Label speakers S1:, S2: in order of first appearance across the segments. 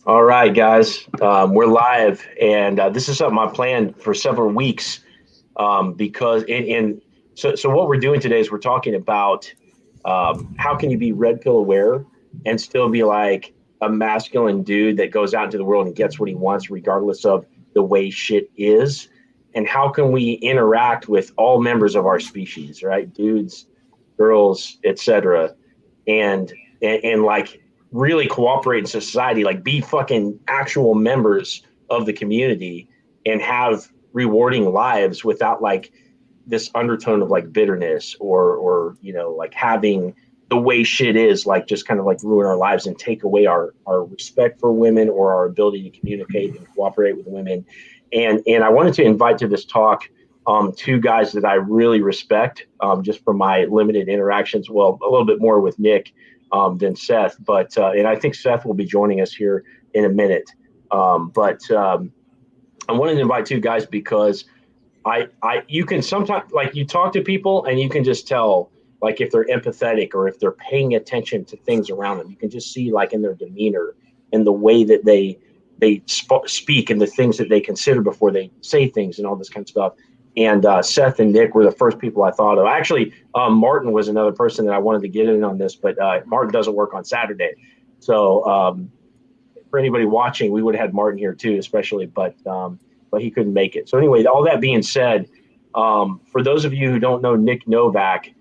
S1: All right, guys, we're live, and this is something I planned for several weeks because so what we're doing today is we're talking about how can you be red pill aware and still be like a masculine dude that goes out into the world and gets what he wants regardless of the way shit is, and how can we interact with all members of our species, right? Dudes, girls, etc. And like really cooperate in society, like be fucking actual members of the community and have rewarding lives without like this undertone of like bitterness or like having the way shit is like just kind of like ruin our lives and take away our respect for women or our ability to communicate and cooperate with women. And I wanted to invite to this talk two guys that I really respect, just from my limited interactions. Well, a little bit more with Nik than Seth, but and I think Seth will be joining us here in a minute. But I wanted to invite two guys because you can sometimes, like, you talk to people and you can just tell like if they're empathetic or if they're paying attention to things around them. You can just see like in their demeanor and the way that they speak and the things that they consider before they say things and all this kind of stuff. And Seth and Nik were the first people I thought of. Actually, Martin was another person that I wanted to get in on this, but Martin doesn't work on Saturday. So for anybody watching, we would have had Martin here too, especially, but he couldn't make it. So anyway, all that being said, for those of you who don't know Nik Novak,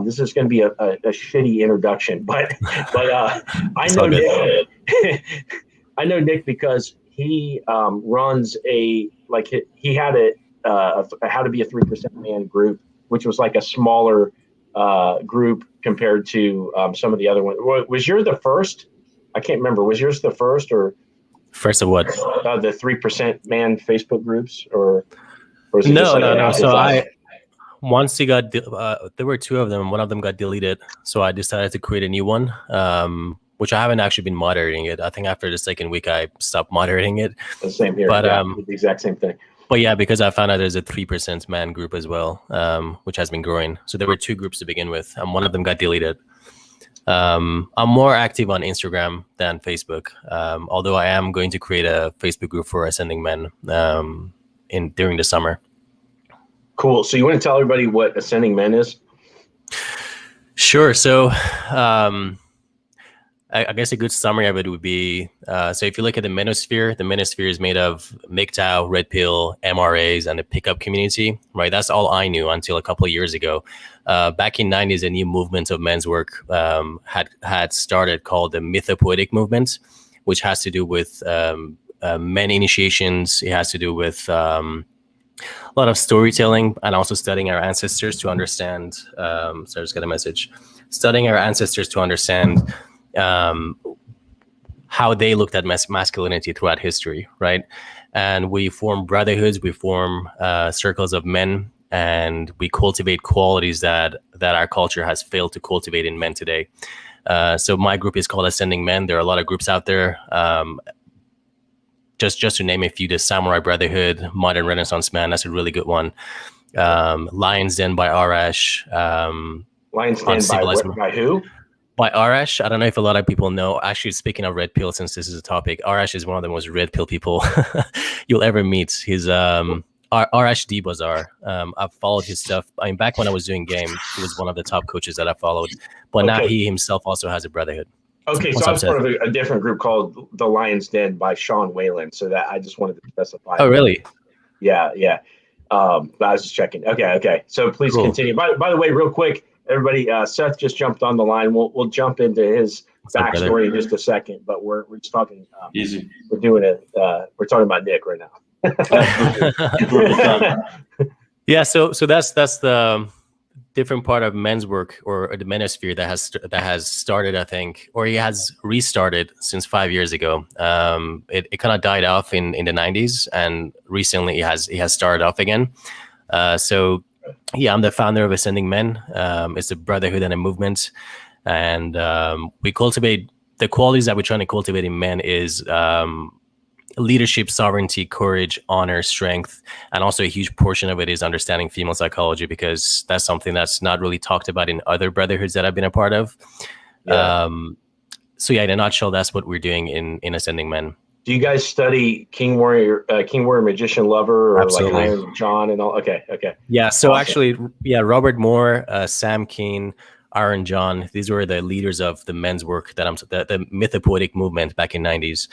S1: this is going to be a shitty introduction, but I know Nik. I know Nik because he runs he had a how to be a 3% man group, which was like a smaller group compared to some of the other ones. Was yours the first? I can't remember. Was yours the first or
S2: first of what?
S1: The 3% man Facebook groups, or was it
S2: no. So once he got there were two of them. One of them got deleted, so I decided to create a new one. Which I haven't actually been moderating it. I think after the second week, I stopped moderating it.
S1: The same here. But the exact same thing.
S2: But yeah, because I found out there's a 3% man group as well, which has been growing. So there were two groups to begin with, and one of them got deleted. I'm more active on Instagram than Facebook, although I am going to create a Facebook group for Ascending Men during the summer.
S1: Cool. So you want to tell everybody what Ascending Men is?
S2: Sure. So I guess a good summary of it would be, so if you look at the manosphere is made of MGTOW, Red Pill, MRAs, and the pickup community, right? That's all I knew until a couple of years ago. Back in 90s, a new movement of men's work had started called the Mythopoetic movement, which has to do with men initiations. It has to do with a lot of storytelling and also studying our ancestors to understand, sorry, I just got a message. Studying our ancestors to understand how they looked at masculinity throughout history, right? And we form brotherhoods, we form circles of men, and we cultivate qualities that our culture has failed to cultivate in men today. So my group is called Ascending Men. There are a lot of groups out there. Just to name a few, the Samurai Brotherhood, Modern Renaissance Man, that's a really good one. Lion's Den by Arash.
S1: Lion's Den by who?
S2: By Arash. I don't know if a lot of people know. Actually, speaking of red pill, since this is a topic, Arash is one of the most red pill people you'll ever meet. He's Arash D Bazaar. I've followed his stuff. I mean, back when I was doing game, he was one of the top coaches that I followed. But now he himself also has a brotherhood.
S1: Okay, so I was part of a different group called The Lion's Den by Seth Meilen. So that I just wanted to specify.
S2: Oh, really?
S1: Yeah. But I was just checking. Okay. So please continue. By the way, real quick, everybody, Seth just jumped on the line. We'll jump into his backstory in just a second, but we're just talking.
S3: Easy.
S1: We're doing it. We're talking about Nik right now.
S2: Yeah. So that's the different part of men's work or the manosphere that has started, I think, or he has restarted since 5 years ago. It kind of died off in the 90s, and recently it has started off again. So yeah, I'm the founder of Ascending Men. It's a brotherhood and a movement, and we cultivate the qualities that we're trying to cultivate in men is leadership, sovereignty, courage, honor, strength, and also a huge portion of it is understanding female psychology, because that's something that's not really talked about in other brotherhoods that I've been a part of. Yeah. So yeah, in a nutshell, that's what we're doing in Ascending Men.
S1: Do you guys study King Warrior Magician Lover, or like
S2: Absolutely.
S1: Iron John and all? Okay.
S2: Yeah. So
S1: Awesome.
S2: actually, yeah, Robert Moore, Sam Keen, Aaron John, these were the leaders of the men's work the mythopoetic movement back in '90s,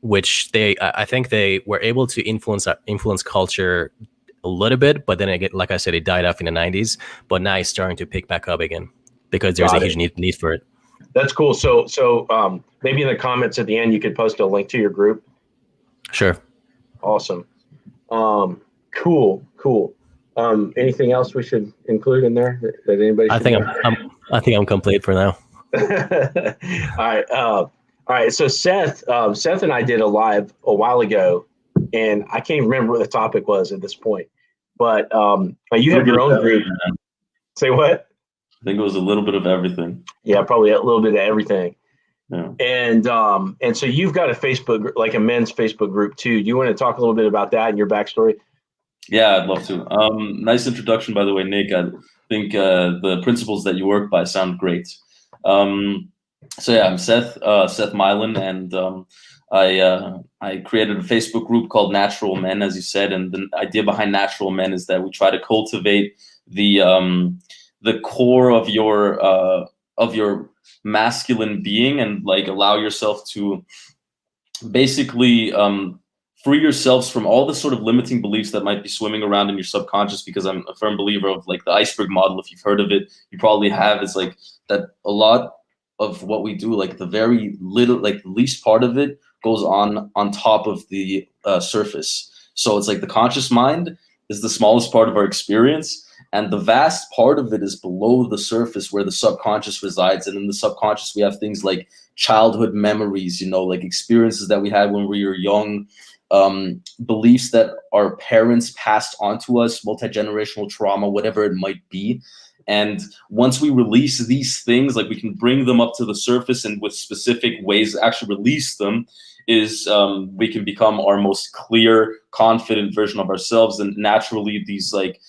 S2: which I think they were able to influence culture a little bit, but then again, like I said, it died off in the '90s. But now it's starting to pick back up again because there's
S1: Got
S2: a
S1: it.
S2: huge need for it.
S1: That's cool. So maybe in the comments at the end, you could post a link to your group.
S2: Sure.
S1: Awesome. Cool. Anything else we should include in there that anybody should
S2: I think I'm complete for now.
S1: All right. So Seth and I did a live a while ago, and I can't even remember what the topic was at this point. But you have your own group. Say what?
S3: I think it was a little bit of everything.
S1: Yeah, probably a little bit of everything.
S3: Yeah.
S1: And so you've got a Facebook, like a men's Facebook group too. Do you want to talk a little bit about that and your backstory?
S3: Yeah, I'd love to. Nice introduction, by the way, Nick. I think the principles that you work by sound great. So yeah, I'm Seth Meilen, and I created a Facebook group called Natural Men, as you said. And the idea behind Natural Men is that we try to cultivate the core of your masculine being, and like allow yourself to basically free yourselves from all the sort of limiting beliefs that might be swimming around in your subconscious. Because I'm a firm believer of like the iceberg model. If you've heard of it, you probably have. It's like that a lot of what we do, like the very little, like the least part of it goes on top of the surface. So it's like the conscious mind is the smallest part of our experience, and the vast part of it is below the surface where the subconscious resides. And in the subconscious, we have things like childhood memories, like experiences that we had when we were young, beliefs that our parents passed on to us, multi-generational trauma, whatever it might be. And once we release these things, like we can bring them up to the surface, and with specific ways to actually release them is we can become our most clear, confident version of ourselves. And naturally, these like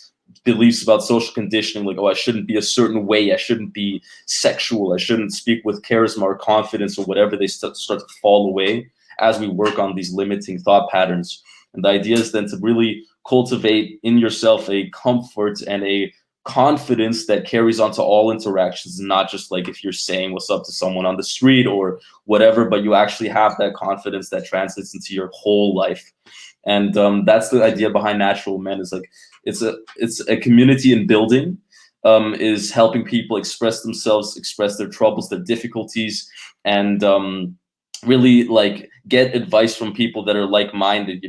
S3: beliefs about social conditioning, like, oh, I shouldn't be a certain way, I shouldn't be sexual, I shouldn't speak with charisma or confidence or whatever, they start to fall away as we work on these limiting thought patterns. And the idea is then to really cultivate in yourself a comfort and a confidence that carries on to all interactions, not just like if you're saying what's up to someone on the street or whatever, but you actually have that confidence that translates into your whole life. And that's the idea behind Natural Men. Is like it's a community in building, is helping people express themselves, express their troubles, their difficulties, and really like get advice from people that are like-minded.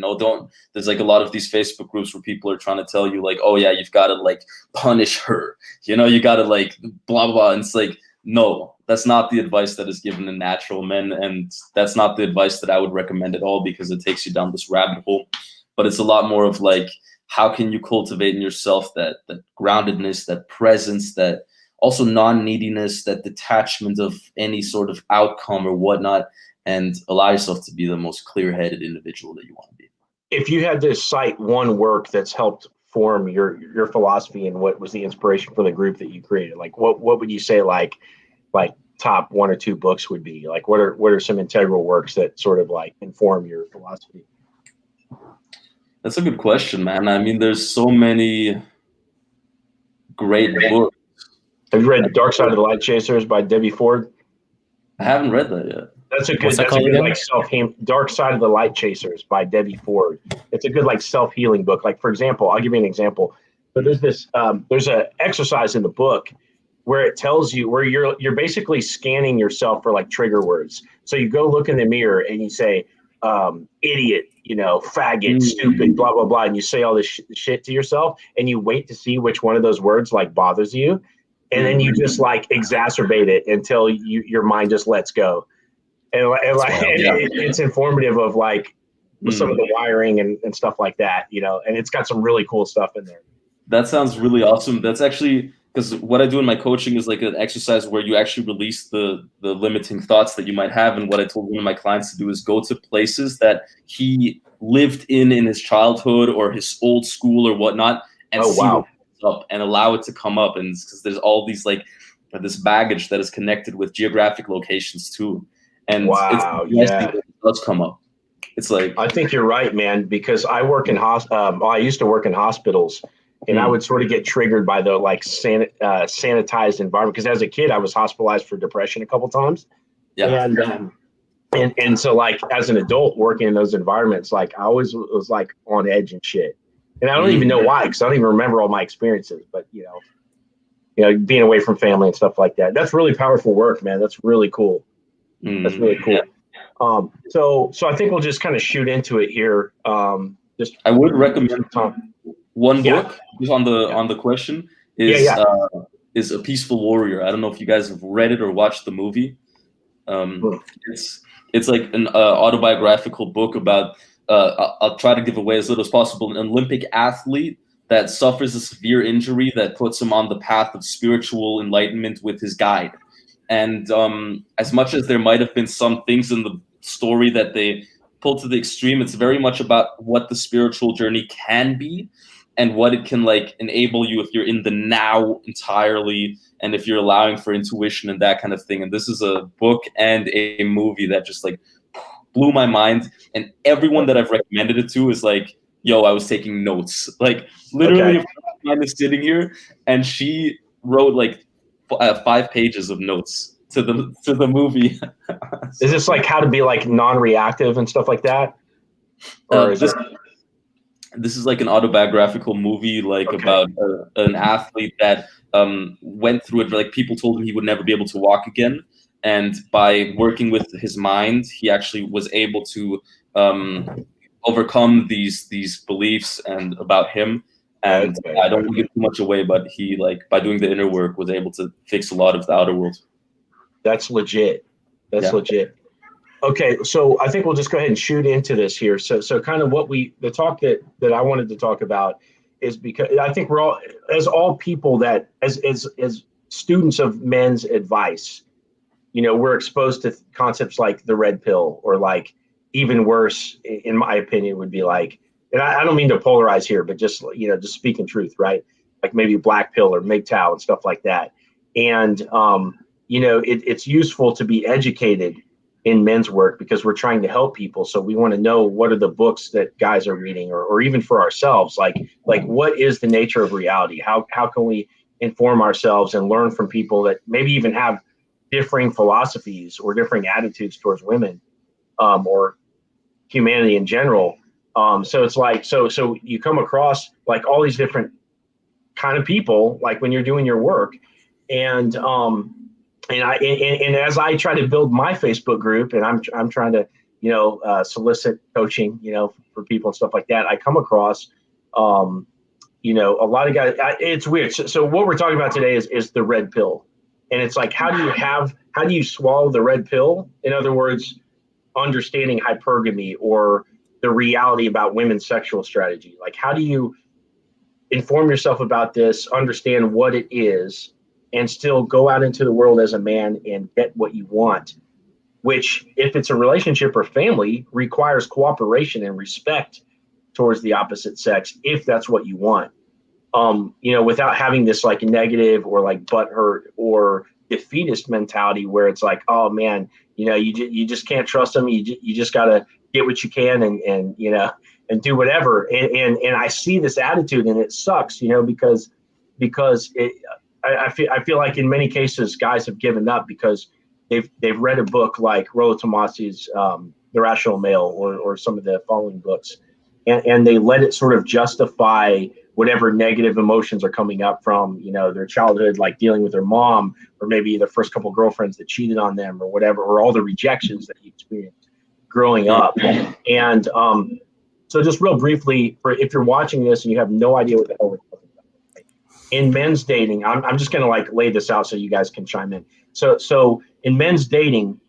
S3: There's like a lot of these Facebook groups where people are trying to tell you like, oh yeah, you've got to like punish her, you got to like blah blah blah. And it's like, no, that's not the advice that is given in Natural Men, and that's not the advice that I would recommend at all, because it takes you down this rabbit hole. But it's a lot more of like, how can you cultivate in yourself that groundedness, that presence, that also non-neediness, that detachment of any sort of outcome or whatnot, and allow yourself to be the most clear-headed individual that you want to be.
S1: If you had to cite one work that's helped form your philosophy and what was the inspiration for the group that you created, like what would you say like top one or two books would be? Like what are some integral works that sort of like inform your philosophy?
S3: That's a good question, man. I mean, there's so many great books.
S1: Have you read Dark Side of the Light Chasers by Debbie Ford?
S3: I haven't read that yet.
S1: That's a good like Dark Side of the Light Chasers by Debbie Ford. It's a good like self-healing book. Like for example, I'll give you an example. So there's an exercise in the book where it tells you where you're basically scanning yourself for like trigger words. So you go look in the mirror and you say, idiot, faggot, stupid, blah, blah, blah. And you say all this shit to yourself, and you wait to see which one of those words like bothers you. And then you just like exacerbate it until your mind just lets go. And it's informative of like some of the wiring and stuff like that, and it's got some really cool stuff in there.
S3: That sounds really awesome. That's actually, because what I do in my coaching is like an exercise where you actually release the limiting thoughts that you might have. And what I told one of my clients to do is go to places that he lived in his childhood or his old school or whatnot, and see what comes up and allow it to come up. And because there's all these like this baggage that is connected with geographic locations too. And it's
S1: Wow.
S3: nice thing
S1: Yeah.
S3: that it does come up. It's like,
S1: I think you're right, man, because I work in I used to work in hospitals, and I would sort of get triggered by the like sanitized environment. Because as a kid, I was hospitalized for depression a couple times,
S3: yeah.
S1: and so like as an adult working in those environments, like I always was like on edge and shit. And I don't even know why, because I don't even remember all my experiences. But being away from family and stuff like that. That's really powerful work, man. That's really cool. That's really cool. So I think we'll just kind of shoot into it here. Just
S3: I would recommend one book just on the question is A Peaceful Warrior. I don't know if you guys have read it or watched the movie. It's like an autobiographical book about I'll try to give away as little as possible, an Olympic athlete that suffers a severe injury that puts him on the path of spiritual enlightenment with his guide. And as much as there might have been some things in the story that they pulled to the extreme, it's very much about what the spiritual journey can be and what it can like enable you if you're in the now entirely, and if you're allowing for intuition and that kind of thing. And this is a book and a movie that just like blew my mind. And everyone that I've recommended it to is like, yo, I was taking notes. Like literally, if I'm sitting here and she wrote like 5 pages of notes to the movie.
S1: Is this like how to be like non-reactive and stuff like that? Or
S3: this is like an autobiographical movie, like about an athlete that went through it. Like people told him he would never be able to walk again, and by working with his mind, he actually was able to overcome these beliefs and about him. And I don't want to give too much away, but he, like, by doing the inner work, was able to fix a lot of the outer world.
S1: That's legit. That's legit. Okay, so I think we'll just go ahead and shoot into this here. So kind of the talk that I wanted to talk about is because I think we're all people that as students of men's advice, we're exposed to concepts like the red pill, or like even worse, in my opinion, would be like, and I don't mean to polarize here, but just speaking truth, right? Like maybe black pill or MGTOW and stuff like that. And it's useful to be educated in men's work because we're trying to help people. So we want to know what are the books that guys are reading, or even for ourselves, like what is the nature of reality? How can we inform ourselves and learn from people that maybe even have differing philosophies or differing attitudes towards women, or humanity in general. So it's like, so you come across like all these different kind of people, like when you're doing your work, and as I try to build my Facebook group, and I'm trying to solicit coaching for people and stuff like that, I come across a lot of guys. It's weird. So what we're talking about today is the red pill, and it's like how do you swallow the red pill? In other words, understanding hypergamy or the reality about women's sexual strategy. Like how do you inform yourself about this, understand what it is, and still go out into the world as a man and get what you want, which, if it's a relationship or family, requires cooperation and respect towards the opposite sex, if that's what you want. Without having this like negative or like butthurt or defeatist mentality where it's like, oh man, you just can't trust them. You just gotta get what you can and do whatever. And I see this attitude, and it sucks, because I feel like in many cases guys have given up because they've read a book like Rollo Tomasi's The Rational Male or some of the following books, and they let it sort of justify whatever negative emotions are coming up from their childhood, like dealing with their mom, or maybe the first couple of girlfriends that cheated on them, or whatever, or all the rejections that you experienced growing up. And so just real briefly, if you're watching this and you have no idea what the hell we're talking about, in men's dating, I'm just going to like lay this out so you guys can chime in. So in men's dating,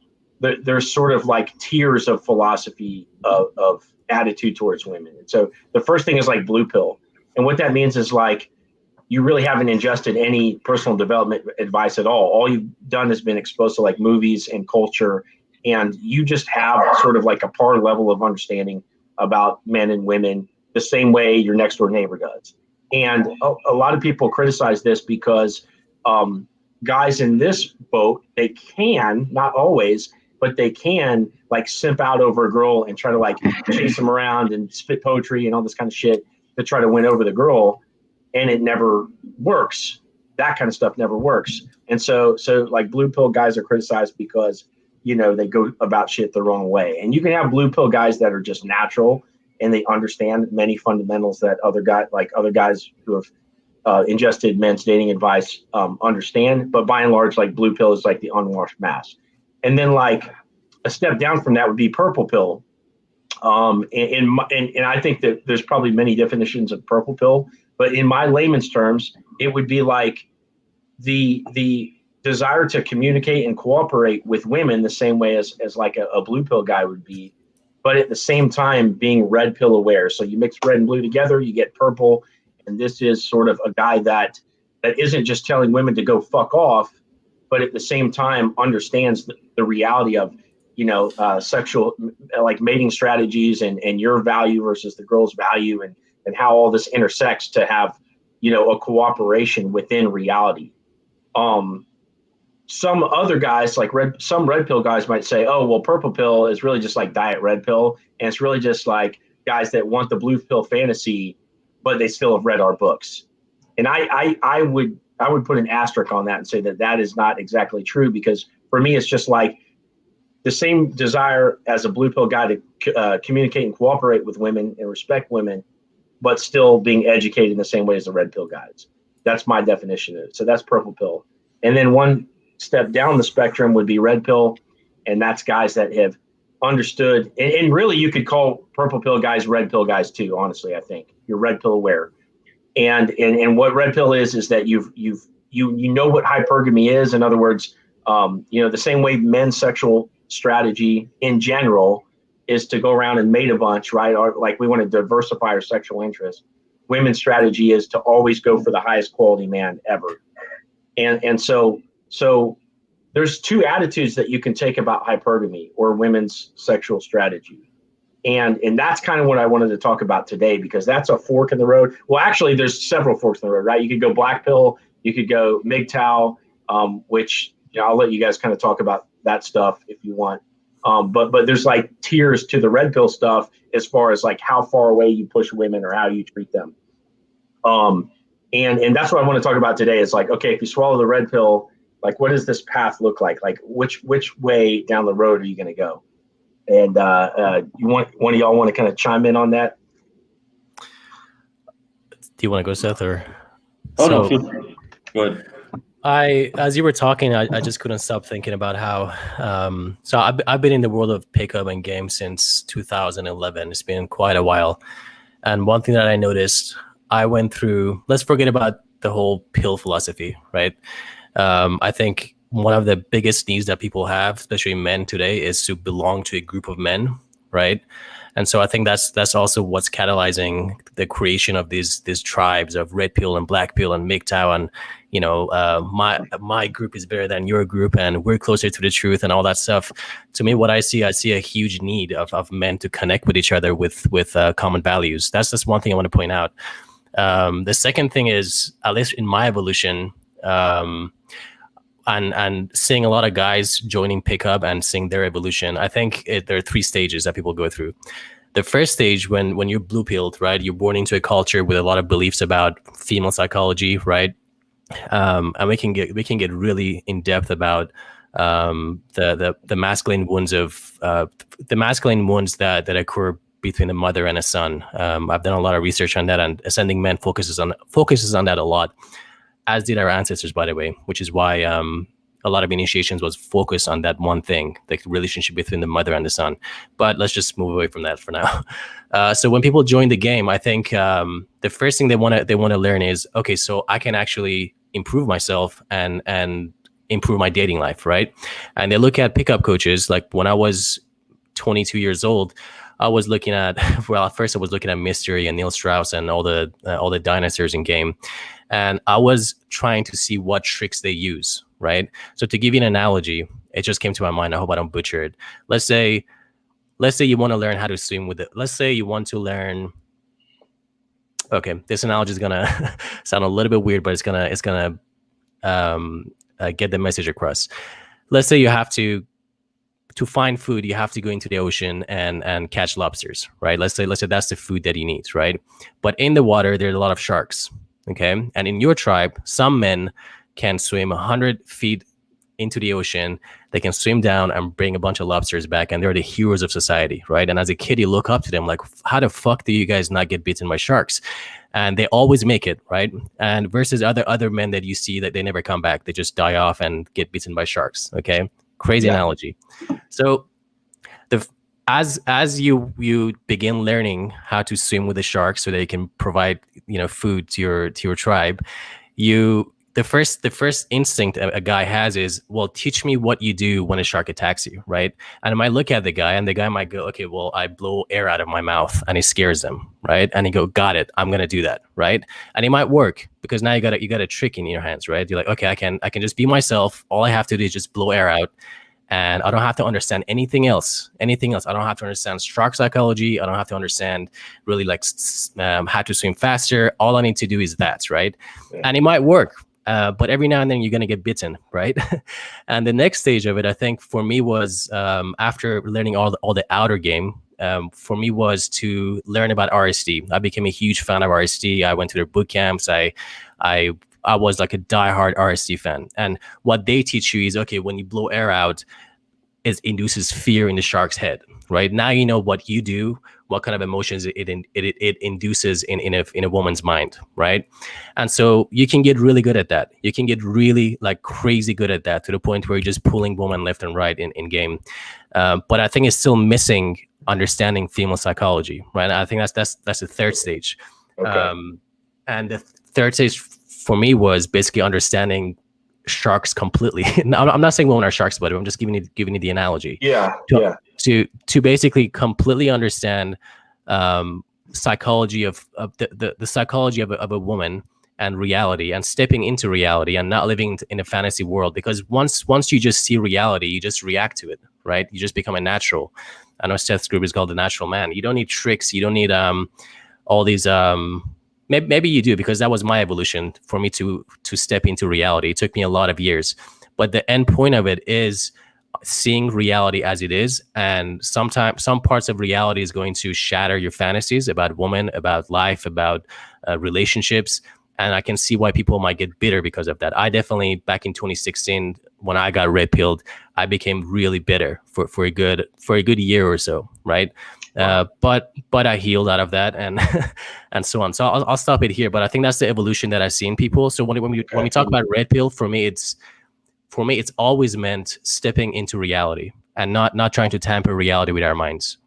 S1: there's sort of like tiers of philosophy of attitude towards women. And so the first thing is like blue pill. And what that means is like, you really haven't ingested any personal development advice at all. All you've done has been exposed to like movies and culture. And you just have sort of like a par level of understanding about men and women the same way your next door neighbor does. And a lot of people criticize this because guys in this boat, they can, not always, but they can like simp out over a girl and try to like chase them around and spit poetry and all this kind of shit to try to win over the girl, and it never works. That kind of stuff never works. And so like blue pill guys are criticized because, you know, they go about shit the wrong way. And you can have blue pill guys that are just natural and they understand many fundamentals that other guys who have ingested men's dating advice understand. But by and large, like blue pill is like the unwashed mass. And then like a step down from that would be purple pill. And I think that there's probably many definitions of purple pill, but in my layman's terms, it would be like the desire to communicate and cooperate with women the same way as like a blue pill guy would be, but at the same time being red pill aware. So you mix red and blue together, you get purple. And this is sort of a guy that isn't just telling women to go fuck off, but at the same time understands the reality of, you know, sexual like mating strategies and your value versus the girl's value and how all this intersects to have, you know, a cooperation within reality. Some other guys like some red pill guys might say, oh, well, purple pill is really just like diet red pill. And it's really just like guys that want the blue pill fantasy, but they still have read our books. And I would put an asterisk on that and say that is not exactly true, because for me, it's just like the same desire as a blue pill guy to communicate and cooperate with women and respect women, but still being educated in the same way as the red pill guys. That's my definition of it. So that's purple pill. And then one step down the spectrum would be red pill. And that's guys that have understood. And really you could call purple pill guys red pill guys too, honestly. I think you're red pill aware. And what red pill is that you know what hypergamy is. In other words, you know, the same way men's sexual strategy in general is to go around and mate a bunch, right? Or like we want to diversify our sexual interests. Women's strategy is to always go for the highest quality man ever. And so there's two attitudes that you can take about hypergamy or women's sexual strategy. And that's kind of what I wanted to talk about today, because that's a fork in the road. Well, actually, there's several forks in the road, right? You could go black pill, you could go MGTOW, which, you know, I'll let you guys kind of talk about that stuff if you want. But there's like tiers to the red pill stuff as far as like how far away you push women or how you treat them. And that's what I want to talk about today is like, okay, if you swallow the red pill, like what does this path look like? Like which way down the road are you going to go? And one of y'all want to kind of chime in on that?
S2: Do you want to go, Seth, or?
S3: Oh, no, go ahead.
S2: As you were talking, I just couldn't stop thinking about how. So I've been in the world of pickup and games since 2011. It's been quite a while, and one thing that I noticed, I went through. Let's forget about the whole pill philosophy, right? I think one of the biggest needs that people have, especially men today, is to belong to a group of men, right? And so I think that's also what's catalyzing the creation of these tribes of red pill and black pill and MGTOW, and you know, my group is better than your group, and we're closer to the truth, and all that stuff. To me, what I see a huge need of men to connect with each other with common values. That's just one thing I want to point out. The second thing is, at least in my evolution, and seeing a lot of guys joining pickup and seeing their evolution, I think there are three stages that people go through. The first stage, when you're blue pilled, right? You're born into a culture with a lot of beliefs about female psychology, right? And we can get really in depth about the masculine wounds that occur between a mother and a son. I've done a lot of research on that, and Ascending Men focuses on that a lot, as did our ancestors, by the way, which is why a lot of initiations was focused on that one thing, the relationship between the mother and the son. But let's just move away from that for now. So when people join the game, I think the first thing they want to learn is, okay, so I can actually improve myself and improve my dating life, right? And they look at pickup coaches. Like when I was 22 years old, I was looking at, well, at first I was looking at Mystery and Neil Strauss and all the dinosaurs in game. And I was trying to see what tricks they use, right? So to give you an analogy, it just came to my mind. I hope I don't butcher it. Let's say you want to learn how to swim with it. Let's say you want to learn. Okay, this analogy is gonna sound a little bit weird, but it's gonna get the message across. Let's say you have to to find food, you have to go into the ocean and catch lobsters, right? Let's say that's the food that you need, right? But in the water, there's a lot of sharks, okay? And in your tribe, some men can swim 100 feet into the ocean. They can swim down and bring a bunch of lobsters back, and they're the heroes of society, right? And as a kid, you look up to them like, how the fuck do you guys not get bitten by sharks? And they always make it, right? And versus other men that you see that they never come back, they just die off and get bitten by sharks. Okay, crazy analogy. So as you begin learning how to swim with the sharks, so they can provide food to your tribe, the first instinct a guy has is, well, teach me what you do when a shark attacks you, right? And I might look at the guy, and the guy might go, okay, well, I blow air out of my mouth, and it scares them, right? And he go, got it, I'm gonna do that, right? And it might work, because now you got a trick in your hands, right? You're like, okay, I can just be myself. All I have to do is just blow air out, and I don't have to understand anything else. I don't have to understand shark psychology. I don't have to understand really like how to swim faster. All I need to do is that, right? Yeah. And it might work. But every now and then you're going to get bitten, right? And the next stage of it, I think, for me was after learning all the outer game, for me was to learn about RSD. I became a huge fan of RSD. I went to their boot camps. I was like a diehard RSD fan. And what they teach you is, okay, when you blow air out, it induces fear in the shark's head, right? Now you know what you do, what kind of emotions it induces in a woman's mind, right? And so you can get really good at that. You can get really like crazy good at that, to the point where you're just pulling women left and right in game. But I think it's still missing understanding female psychology, right? I think that's the third stage. Okay. And the third stage for me was basically understanding sharks completely. Now, I'm not saying women are sharks, but I'm just giving you the analogy. To basically completely understand psychology of the psychology of a woman and reality, and stepping into reality and not living in a fantasy world. Because once you just see reality, you just react to it, right? You just become a natural. I know Seth's group is called the Natural Man. You don't need tricks. You don't need all these. Maybe you do, because that was my evolution for me to step into reality. It took me a lot of years, but the end point of it is seeing reality as it is. And sometimes some parts of reality is going to shatter your fantasies about women, about life, about relationships. And I can see why people might get bitter because of that. I definitely, back in 2016, when I got red pilled, I became really bitter for a good year or so, right? But I healed out of that, and and so on. So I'll stop it here. But I think that's the evolution that I see in people. So when we talk about red pill, for me it's always meant stepping into reality and not trying to tamper reality with our minds.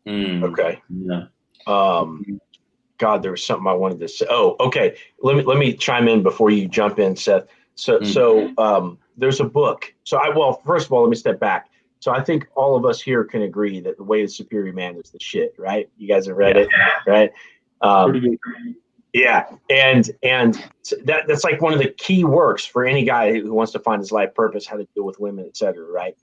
S1: Okay. Yeah. God, there was something I wanted to say. Oh, okay. Let me chime in before you jump in, Seth. So there's a book. First of all, let me step back. So I think all of us here can agree that The Way of the Superior Man is the shit, right? You guys have read it, right?
S3: Pretty good.
S1: Yeah, and that's like one of the key works for any guy who wants to find his life purpose, how to deal with women, et cetera, right?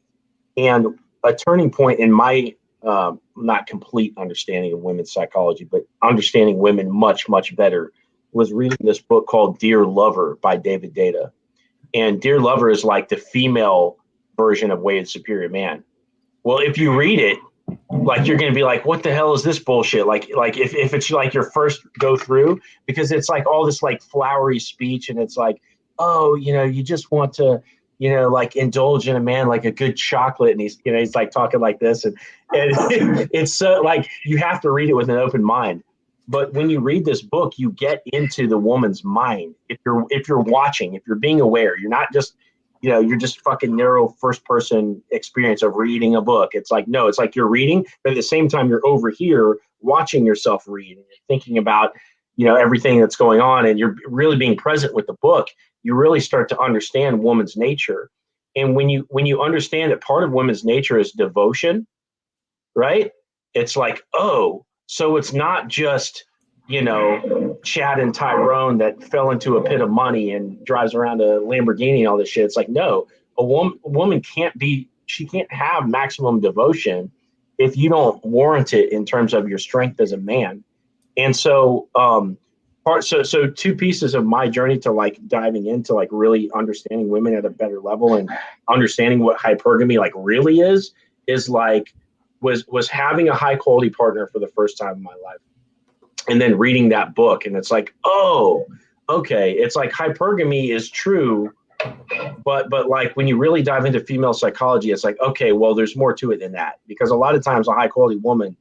S1: And a turning point in my not complete understanding of women's psychology, but understanding women much, much better, was reading this book called Dear Lover by David Data. And Dear Lover is like the female version of Way of the Superior Man. Well, if you read it, like, you're going to be like, what the hell is this bullshit? Like if it's like your first go through, because it's like all this like flowery speech, and it's like, oh, you just want to, like indulge in a man like a good chocolate, and he's like talking like this, and it's so like you have to read it with an open mind. But when you read this book, you get into the woman's mind. If you're watching, if you're being aware, you're not just, you're just fucking narrow first person experience of reading a book. It's like, no, it's like you're reading, but at the same time you're over here watching yourself read, and you're thinking about, everything that's going on, and you're really being present with the book. You really start to understand woman's nature. And when you understand that part of women's nature is devotion, right? It's like, oh, so it's not just, Chad and Tyrone that fell into a pit of money and drives around a Lamborghini and all this shit. It's like, no, a woman can't have maximum devotion if you don't warrant it in terms of your strength as a man. And so, so two pieces of my journey to like diving into like really understanding women at a better level and understanding what hypergamy like really is is like was having a high quality partner for the first time in my life, and then reading that book, and it's like, oh, okay, it's like hypergamy is true, but like when you really dive into female psychology, it's like, okay, well, there's more to it than that, because a lot of times a high quality woman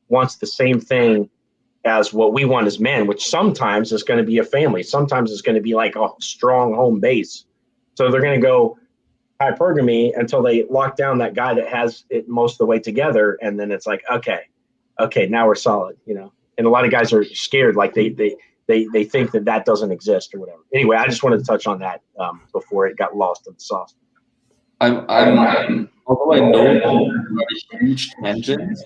S1: wants the same thing as what we want as men, which sometimes is going to be a family, sometimes it's going to be like a strong home base. So they're going to go hypergamy until they lock down that guy that has it most of the way together, and then it's like, okay, now we're solid, you know. And a lot of guys are scared, like they think that doesn't exist or whatever. Anyway, I just wanted to touch on that before it got lost in the sauce.
S3: I'm although I know that a huge tangent,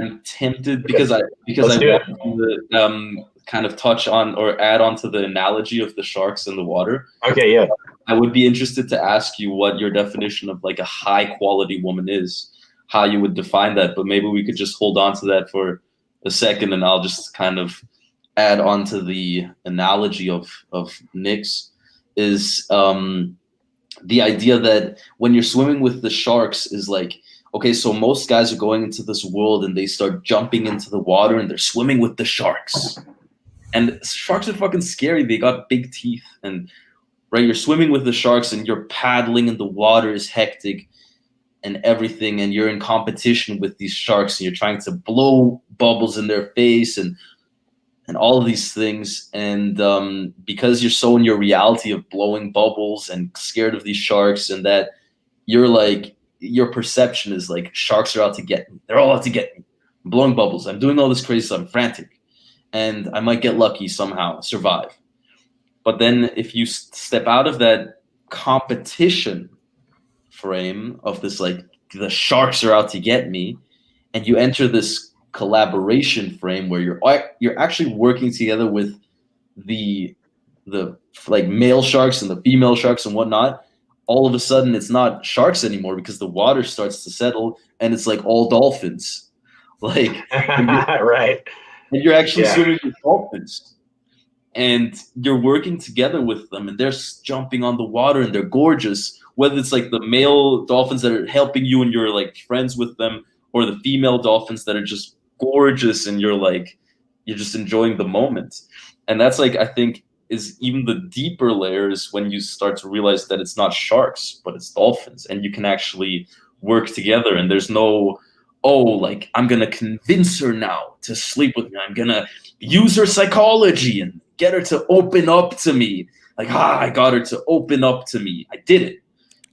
S3: I'm tempted because I want to kind of touch on or add on to the analogy of the sharks in the water.
S1: Okay, yeah.
S3: I would be interested to ask you what your definition of like a high quality woman is, how you would define that, but maybe we could just hold on to that for a second, and I'll just kind of add on to the analogy of Nik's is the idea that when you're swimming with the sharks is like, okay, so most guys are going into this world and they start jumping into the water and they're swimming with the sharks. And sharks are fucking scary. They got big teeth, and right, you're swimming with the sharks and you're paddling and the water is hectic and everything, and you're in competition with these sharks and you're trying to blow bubbles in their face and all of these things. And because you're so in your reality of blowing bubbles and scared of these sharks, and that you're like, your perception is like, sharks are out to get me. They're all out to get me. I'm blowing bubbles. I'm doing all this crazy stuff. I'm frantic. And I might get lucky somehow, survive. But then if you step out of that competition frame of this, like, the sharks are out to get me, and you enter this collaboration frame where you're actually working together with the like male sharks and the female sharks and whatnot, all of a sudden it's not sharks anymore because the water starts to settle and it's like all dolphins. Like
S1: right.
S3: And you're actually swimming with dolphins. And you're working together with them, and they're jumping on the water, and they're gorgeous. Whether it's like the male dolphins that are helping you and you're like friends with them, or the female dolphins that are just gorgeous and you're just enjoying the moment. And that's like, I think, is even the deeper layers when you start to realize that it's not sharks, but it's dolphins, and you can actually work together. And there's no, oh, like, I'm going to convince her now to sleep with me. I'm going to use her psychology and get her to open up to me. Like, I got her to open up to me. I did it.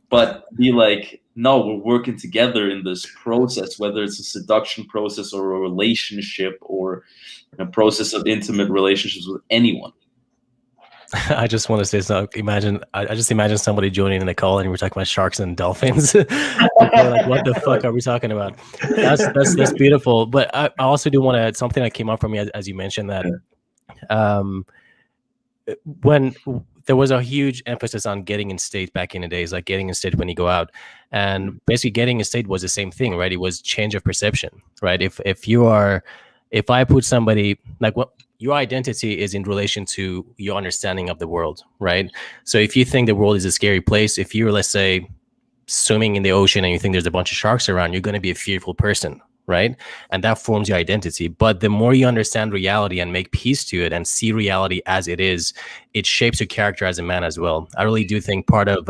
S3: But be like, no, we're working together in this process, whether it's a seduction process or a relationship or a process of intimate relationships with anyone.
S2: I just want to say something. I just imagine somebody joining in the call and we're talking about sharks and dolphins. Like, what the fuck are we talking about? That's beautiful. But I also do want to add something that came up for me as you mentioned that when there was a huge emphasis on getting in state back in the days, like getting in state when you go out, and basically getting in state was the same thing, right? It was change of perception, right? If I put somebody, like, what your identity is in relation to your understanding of the world, right? So if you think the world is a scary place, if you're, let's say, swimming in the ocean and you think there's a bunch of sharks around, you're going to be a fearful person, right? And that forms your identity. But the more you understand reality and make peace to it and see reality as it is, it shapes your character as a man as well. I really do think part of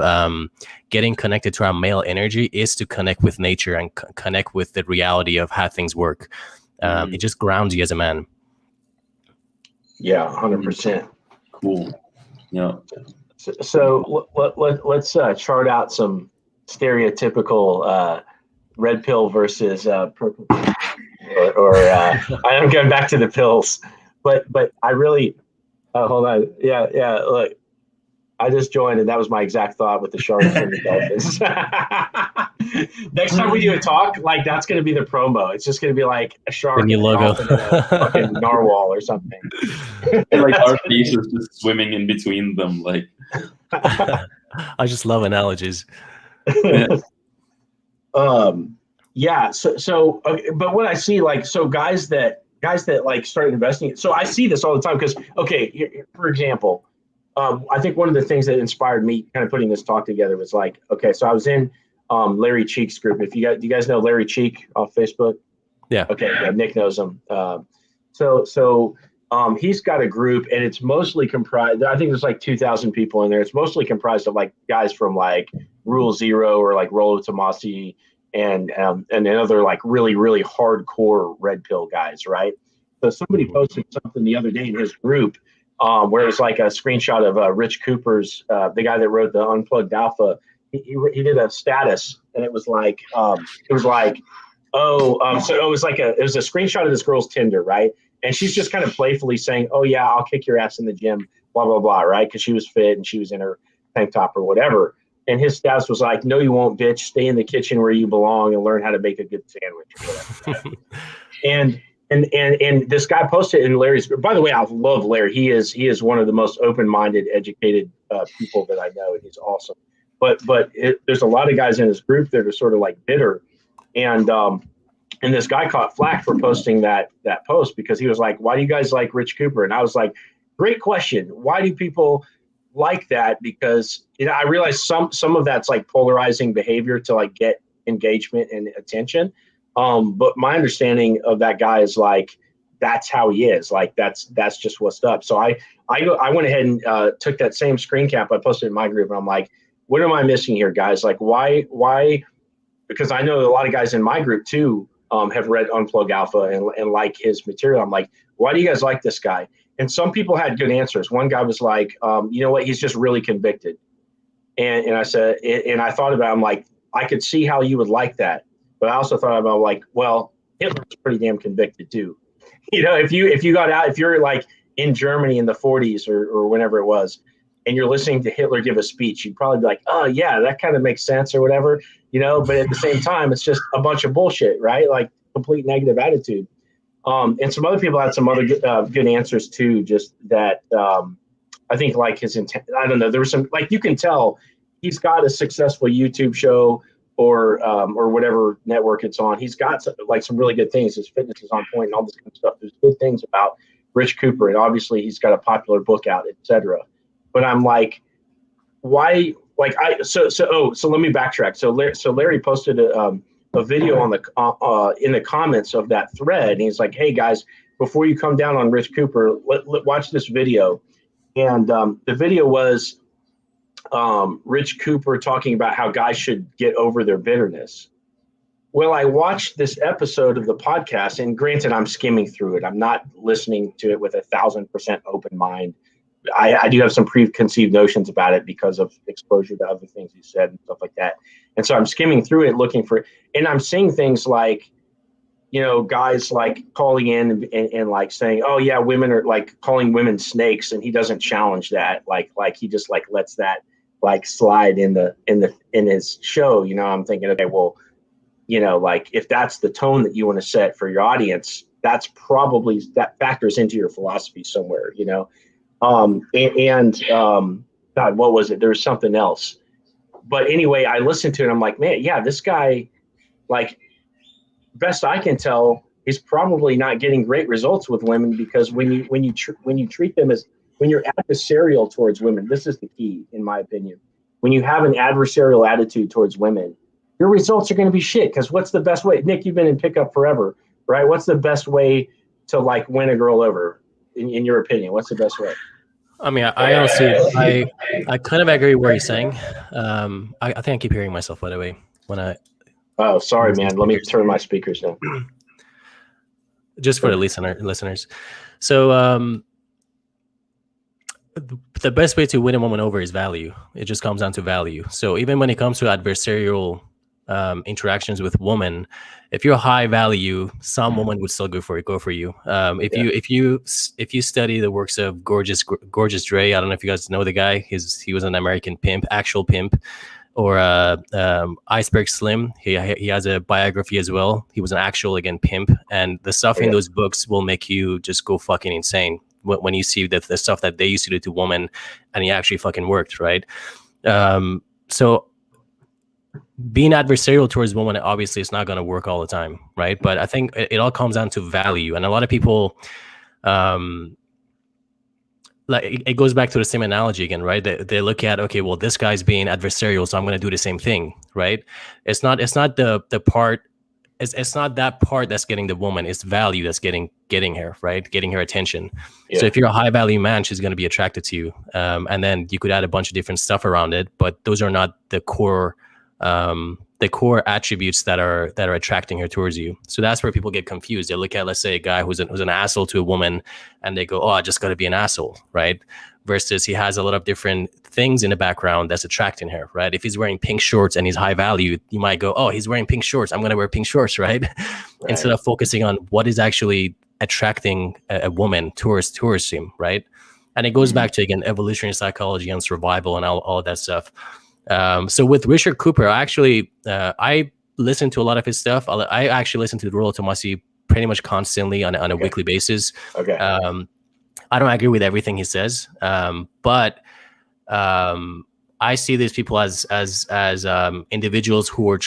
S2: getting connected to our male energy is to connect with nature and connect with the reality of how things work. It just grounds you as a man.
S1: Yeah, 100%.
S3: Cool. Yeah.
S1: So let's chart out some stereotypical red pill versus purple pill, or I'm going back to the pills, but I really hold on. Yeah. Look, I just joined, and that was my exact thought with the sharks and the dolphins. Next time we do a talk, like, that's going to be the promo. It's just going to be like a shark,
S2: the new logo,
S1: and a fucking narwhal or something.
S3: And like our faces just swimming in between them, like.
S2: I just love analogies.
S3: Yeah.
S1: Yeah. So, but what I see, like, so guys that like started investing. So I see this all the time because, okay, for example, I think one of the things that inspired me kind of putting this talk together was like, okay, so I was in Larry Cheek's group. Do you guys know Larry Cheek off Facebook?
S2: Yeah.
S1: Okay. Yeah, Nick knows him. So he's got a group, and it's mostly comprised. I think there's like 2,000 people in there. It's mostly comprised of like guys from like Rule Zero or like Rollo Tomasi and other like really, really hardcore red pill guys, right? So somebody posted something the other day in his group where it was like a screenshot of Rich Cooper's, the guy that wrote the Unplugged Alpha. He did a status, and it was like so it was like it was a screenshot of this girl's Tinder, right? And she's just kind of playfully saying, "Oh yeah, I'll kick your ass in the gym," blah blah blah, right? Because she was fit and she was in her tank top or whatever. And his status was like, "No, you won't, bitch. Stay in the kitchen where you belong and learn how to make a good sandwich." Or whatever. And this guy posted in Larry's group. By the way, I love Larry. He is one of the most open-minded, educated people that I know, and he's awesome. But there's a lot of guys in his group that are sort of like bitter, and this guy caught flack for posting that post because he was like, "Why do you guys like Rich Cooper?" And I was like, "Great question. Why do people like that?" Because I realize some of that's like polarizing behavior to like get engagement and attention. But my understanding of that guy is like that's how he is. Like that's just what's up. So I went ahead and took that same screen cap. I posted it in my group, and I'm like, what am I missing here, guys? Like why? Because I know a lot of guys in my group too have read Unplug Alpha and like his material. I'm like, why do you guys like this guy? And some people had good answers. One guy was like, you know what? He's just really convicted. And I said, and I thought about it, I'm like, I could see how you would like that. But I also thought about like, well, Hitler was pretty damn convicted too. If you got out, if you're like in Germany in the 40s or whenever it was, and you're listening to Hitler give a speech, you'd probably be like, oh yeah, that kind of makes sense or whatever, but at the same time, it's just a bunch of bullshit, right? Like complete negative attitude. And some other people had some other good answers too, just that I think like his intent, I don't know, there was some, like you can tell he's got a successful YouTube show or whatever network it's on. He's got some really good things. His fitness is on point and all this kind of stuff. There's good things about Rich Cooper, and obviously he's got a popular book out, etc. But I'm like, why? Like so let me backtrack. So Larry posted a video on the in the comments of that thread, and he's like, hey guys, before you come down on Rich Cooper, watch this video. And the video was Rich Cooper talking about how guys should get over their bitterness. Well, I watched this episode of the podcast, and granted, I'm skimming through it. I'm not listening to it with 1,000% open mind. I do have some preconceived notions about it because of exposure to other things he said and stuff like that. And so I'm skimming through it looking for, and I'm seeing things like, guys like calling in and like saying, oh yeah, women are like calling women snakes, and he doesn't challenge that. Like he just like lets that like slide in his show. I'm thinking, okay, well, like if that's the tone that you want to set for your audience, that's probably that factors into your philosophy somewhere, God, what was it? There was something else. But anyway, I listened to it. And I'm like, man, yeah, this guy, like, best I can tell, he's probably not getting great results with women because when you treat them as, when you're adversarial towards women, this is the key, in my opinion. When you have an adversarial attitude towards women, your results are going to be shit. Because what's the best way? Nick, you've been in pickup forever, right? What's the best way to like win a girl over, in your opinion? What's the best way?
S2: I mean, I honestly, I kind of agree with what you're saying. I think I keep hearing myself, by the way, when I. Oh,
S1: sorry, man. Let me turn my speakers down.
S2: Just for the listeners. So the best way to win a woman over is value. It just comes down to value. So even when it comes to adversarial interactions with women, if you're high value, some woman would still go for you. If you study the works of Gorgeous Dre, I don't know if you guys know the guy. He was an American pimp, actual pimp, or Iceberg Slim. He has a biography as well. He was an actual pimp, and the stuff in those books will make you just go fucking insane when you see the stuff that they used to do to women, and he actually fucking worked, right? So being adversarial towards women, obviously it's not going to work all the time, right? But I think it all comes down to value. And a lot of people like it goes back to the same analogy again, right? They look at, okay, well, this guy's being adversarial, so I'm going to do the same thing, right? It's not the part. It's not that part that's getting the woman. It's value that's getting her, right? Getting her attention.
S1: Yeah.
S2: So if you're a high value man, she's going to be attracted to you. And then you could add a bunch of different stuff around it, but those are not the core attributes that are attracting her towards you. So that's where people get confused. They look at, let's say, a guy who's an asshole to a woman, and they go, "Oh, I just got to be an asshole," right? Versus he has a lot of different things in the background that's attracting her, right? If he's wearing pink shorts and he's high value, you might go, "Oh, he's wearing pink shorts, I'm going to wear pink shorts," right? Instead of focusing on what is actually attracting a woman towards him, right? And it goes back to, again, evolutionary psychology and survival and all of that stuff. So with Richard Cooper, I listen to a lot of his stuff. I actually listen to the Rollo Tomassi pretty much constantly on a weekly basis.
S1: Okay.
S2: I don't agree with everything he says, but I see these people as individuals who are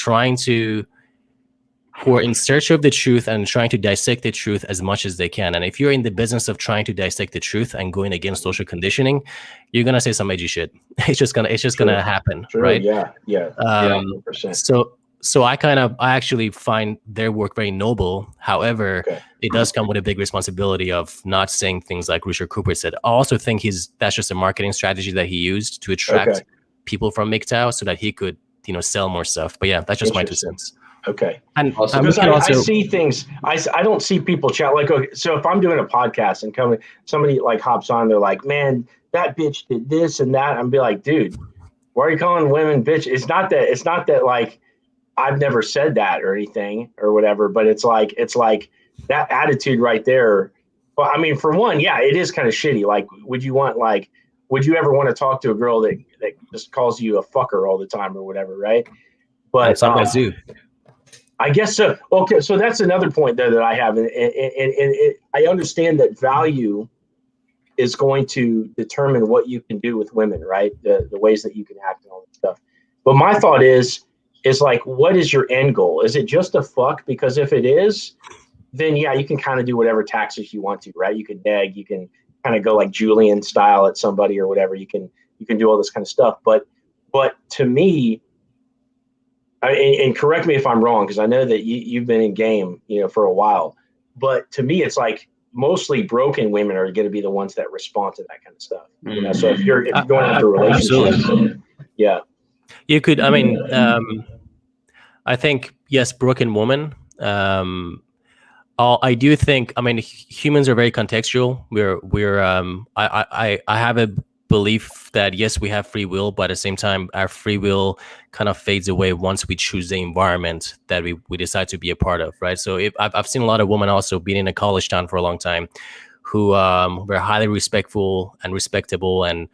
S2: in search of the truth and trying to dissect the truth as much as they can. And if you're in the business of trying to dissect the truth and going against social conditioning, you're gonna say some edgy shit. It's just gonna happen, right?
S1: Yeah. 100%.
S2: So I actually find their work very noble. However, it does come with a big responsibility of not saying things like Richard Cooper said. I also think that's just a marketing strategy that he used to attract people from MGTOW so that he could, sell more stuff. But yeah, that's just my 2 cents.
S1: Okay.
S2: And
S1: because I see things, I don't see people chat like, okay, so if I'm doing a podcast and somebody like hops on, they're like, "Man, that bitch did this and that." I'm be like, "Dude, why are you calling women bitch?" It's not that like I've never said that or anything or whatever, but it's like that attitude right there. Well, I mean, for one, yeah, it is kind of shitty. Like, would you ever want to talk to a girl that just calls you a fucker all the time or whatever, right? But
S2: some guys do.
S1: I guess so. Okay, so that's another point there that I have, and I understand that value is going to determine what you can do with women, right? The ways that you can act and all that stuff. But my thought is like, what is your end goal? Is it just a fuck? Because if it is, then yeah, you can kind of do whatever taxes you want to, right? You can neg, you can kind of go like Julian style at somebody or whatever. You can do all this kind of stuff. But to me, and correct me if I'm wrong, because I know that you've been in game, for a while. But to me, it's like mostly broken women are going to be the ones that respond to that kind of stuff. So if you're going after relationships, yeah,
S2: you could. I mean, I think yes, broken woman. I do think. I mean, humans are very contextual. I have a belief that yes, we have free will, but at the same time, our free will kind of fades away once we choose the environment that we decide to be a part of, right? So I've seen a lot of women also being in a college town for a long time who were highly respectful and respectable and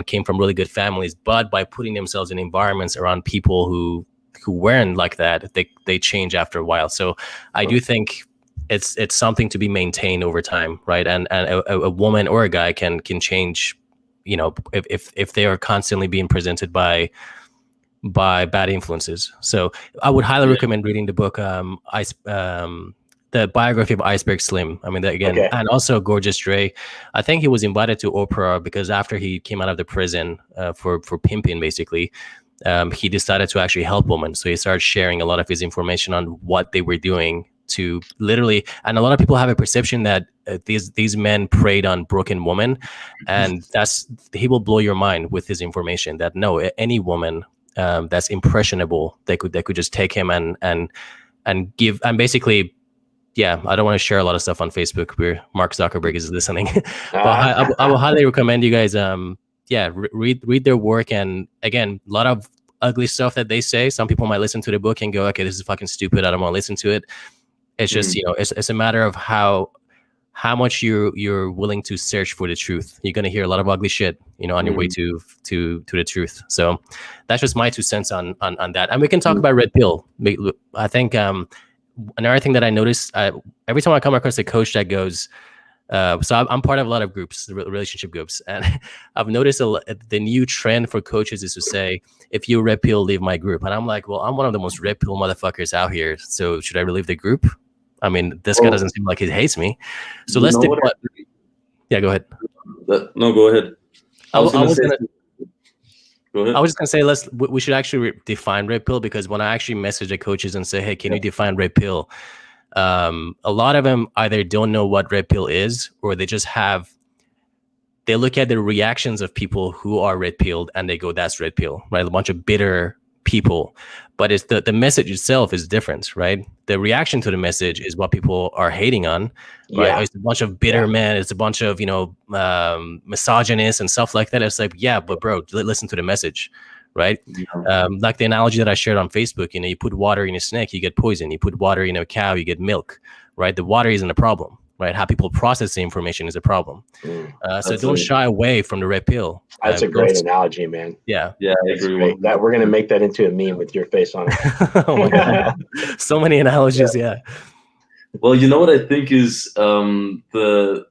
S2: came from really good families, but by putting themselves in environments around people who weren't like that, they change after a while. So I do think it's something to be maintained over time, right? And a woman or a guy can change, if they are constantly being presented by bad influences. So I would highly recommend reading the book, the biography of Iceberg Slim. I mean, that again, and also Gorgeous Dre. I think he was invited to Oprah because after he came out of the prison for pimping, basically, he decided to actually help women. So he started sharing a lot of his information on what they were doing to literally, and a lot of people have a perception that these men preyed on broken women, and he will blow your mind with his information that no, any woman that's impressionable, they could just take him and give, and basically, yeah, I don't want to share a lot of stuff on Facebook where Mark Zuckerberg is listening, but I will highly recommend you guys read their work. And again, a lot of ugly stuff that they say, some people might listen to the book and go, okay, this is fucking stupid, I don't want to listen to it. It's just, it's a matter of how much you're willing to search for the truth. You're going to hear a lot of ugly shit, on your way to the truth. So that's just my 2 cents on that. And we can talk about red pill. I think another thing that I noticed, every time I come across a coach that goes, so I'm part of a lot of groups, relationship groups, and I've noticed the new trend for coaches is to say, if you red pill, leave my group. And I'm like, well, I'm one of the most red pill motherfuckers out here, so should I leave the group? I mean, this guy doesn't seem like he hates me. So let's do what. Yeah, go ahead.
S3: No, go ahead.
S2: I was gonna
S3: Go ahead.
S2: I was just gonna say we should actually define red pill, because when I actually message the coaches and say, hey, can you define red pill? A lot of them either don't know what red pill is, or they look at the reactions of people who are red pilled and they go, that's red pill, right? A bunch of bitter people. But it's the message itself is different, right? The reaction to the message is what people are hating on, right?
S1: Yeah.
S2: It's a bunch of bitter men. It's a bunch of, misogynists and stuff like that. It's like, yeah, but bro, listen to the message, right? Like the analogy that I shared on Facebook, you put water in a snake, you get poison. You put water in a cow, you get milk, right? The water isn't a problem, right? How people process the information is a problem. So don't shy away from the red pill.
S1: That's a great analogy, man.
S2: Yeah,
S3: I agree.
S1: That we're gonna make that into a meme with your face on it.
S2: Oh my God. So many analogies. Yeah.
S3: Well, you know what I think is the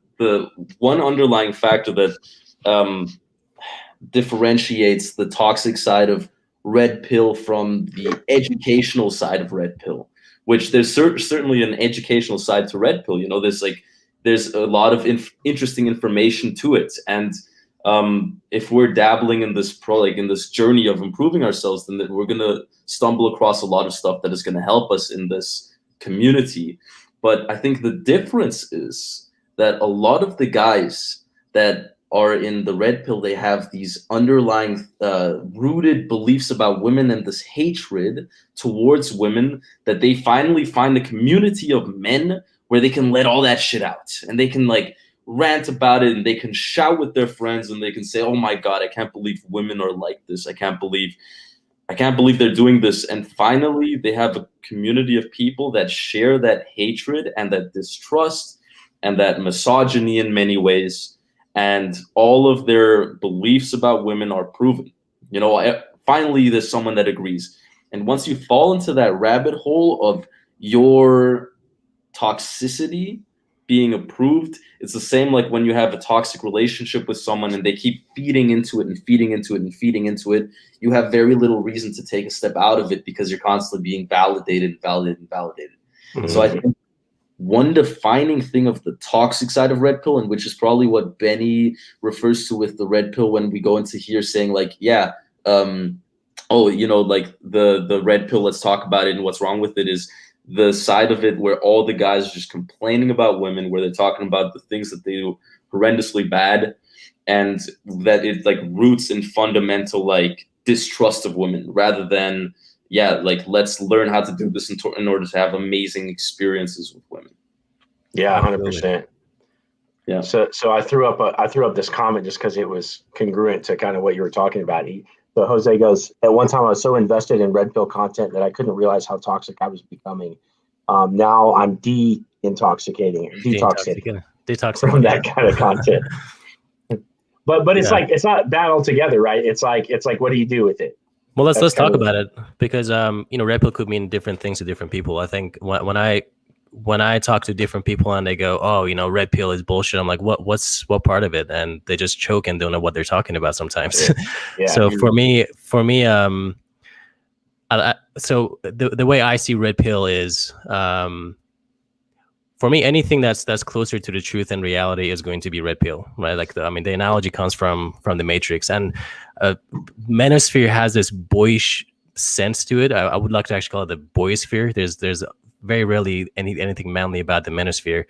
S3: one underlying factor that differentiates the toxic side of red pill from the educational side of red pill, which there's certainly an educational side to red pill. There's a lot of interesting information to it, and if we're dabbling in this in this journey of improving ourselves, then we're gonna stumble across a lot of stuff that is gonna help us in this community. But I think the difference is that a lot of the guys that are in the red pill, they have these underlying rooted beliefs about women and this hatred towards women, that they finally find a community of men where they can let all that shit out and they can rant about it and they can shout with their friends and they can say, oh my God, I can't believe women are like this. I can't believe they're doing this. And finally, they have a community of people that share that hatred and that distrust and that misogyny in many ways. And all of their beliefs about women are proven. Finally, there's someone that agrees. And once you fall into that rabbit hole of your toxicity being approved, it's the same like when you have a toxic relationship with someone and they keep feeding into it and feeding into it and feeding into it. You have very little reason to take a step out of it because you're constantly being validated. Mm-hmm. So I think one defining thing of the toxic side of red pill, and which is probably what Benny refers to with the red pill when we go into here saying the red pill, let's talk about it, and what's wrong with it is the side of it where all the guys are just complaining about women, where they're talking about the things that they do horrendously bad, and that it roots in fundamental distrust of women rather than let's learn how to do this in order to have amazing experiences with women.
S1: Yeah, 100%.
S3: Yeah.
S1: So I threw up this comment just because it was congruent to kind of what you were talking about. So Jose goes, at one time I was so invested in red pill content that I couldn't realize how toxic I was becoming. Now I'm detoxing from that kind of content. But it's it's not bad altogether, right? It's like what do you do with it?
S2: Well, let's talk about it, because red pill could mean different things to different people. I think when I talk to different people and they go, oh, red pill is bullshit, I'm like, what part of it? And they just choke and don't know what they're talking about sometimes. Yeah. So for me, so the way I see red pill is, for me, anything that's closer to the truth and reality is going to be red pill, right? The analogy comes from the Matrix, and manosphere has this boyish sense to it. I would like to actually call it the boyosphere. There's very rarely anything manly about the manosphere.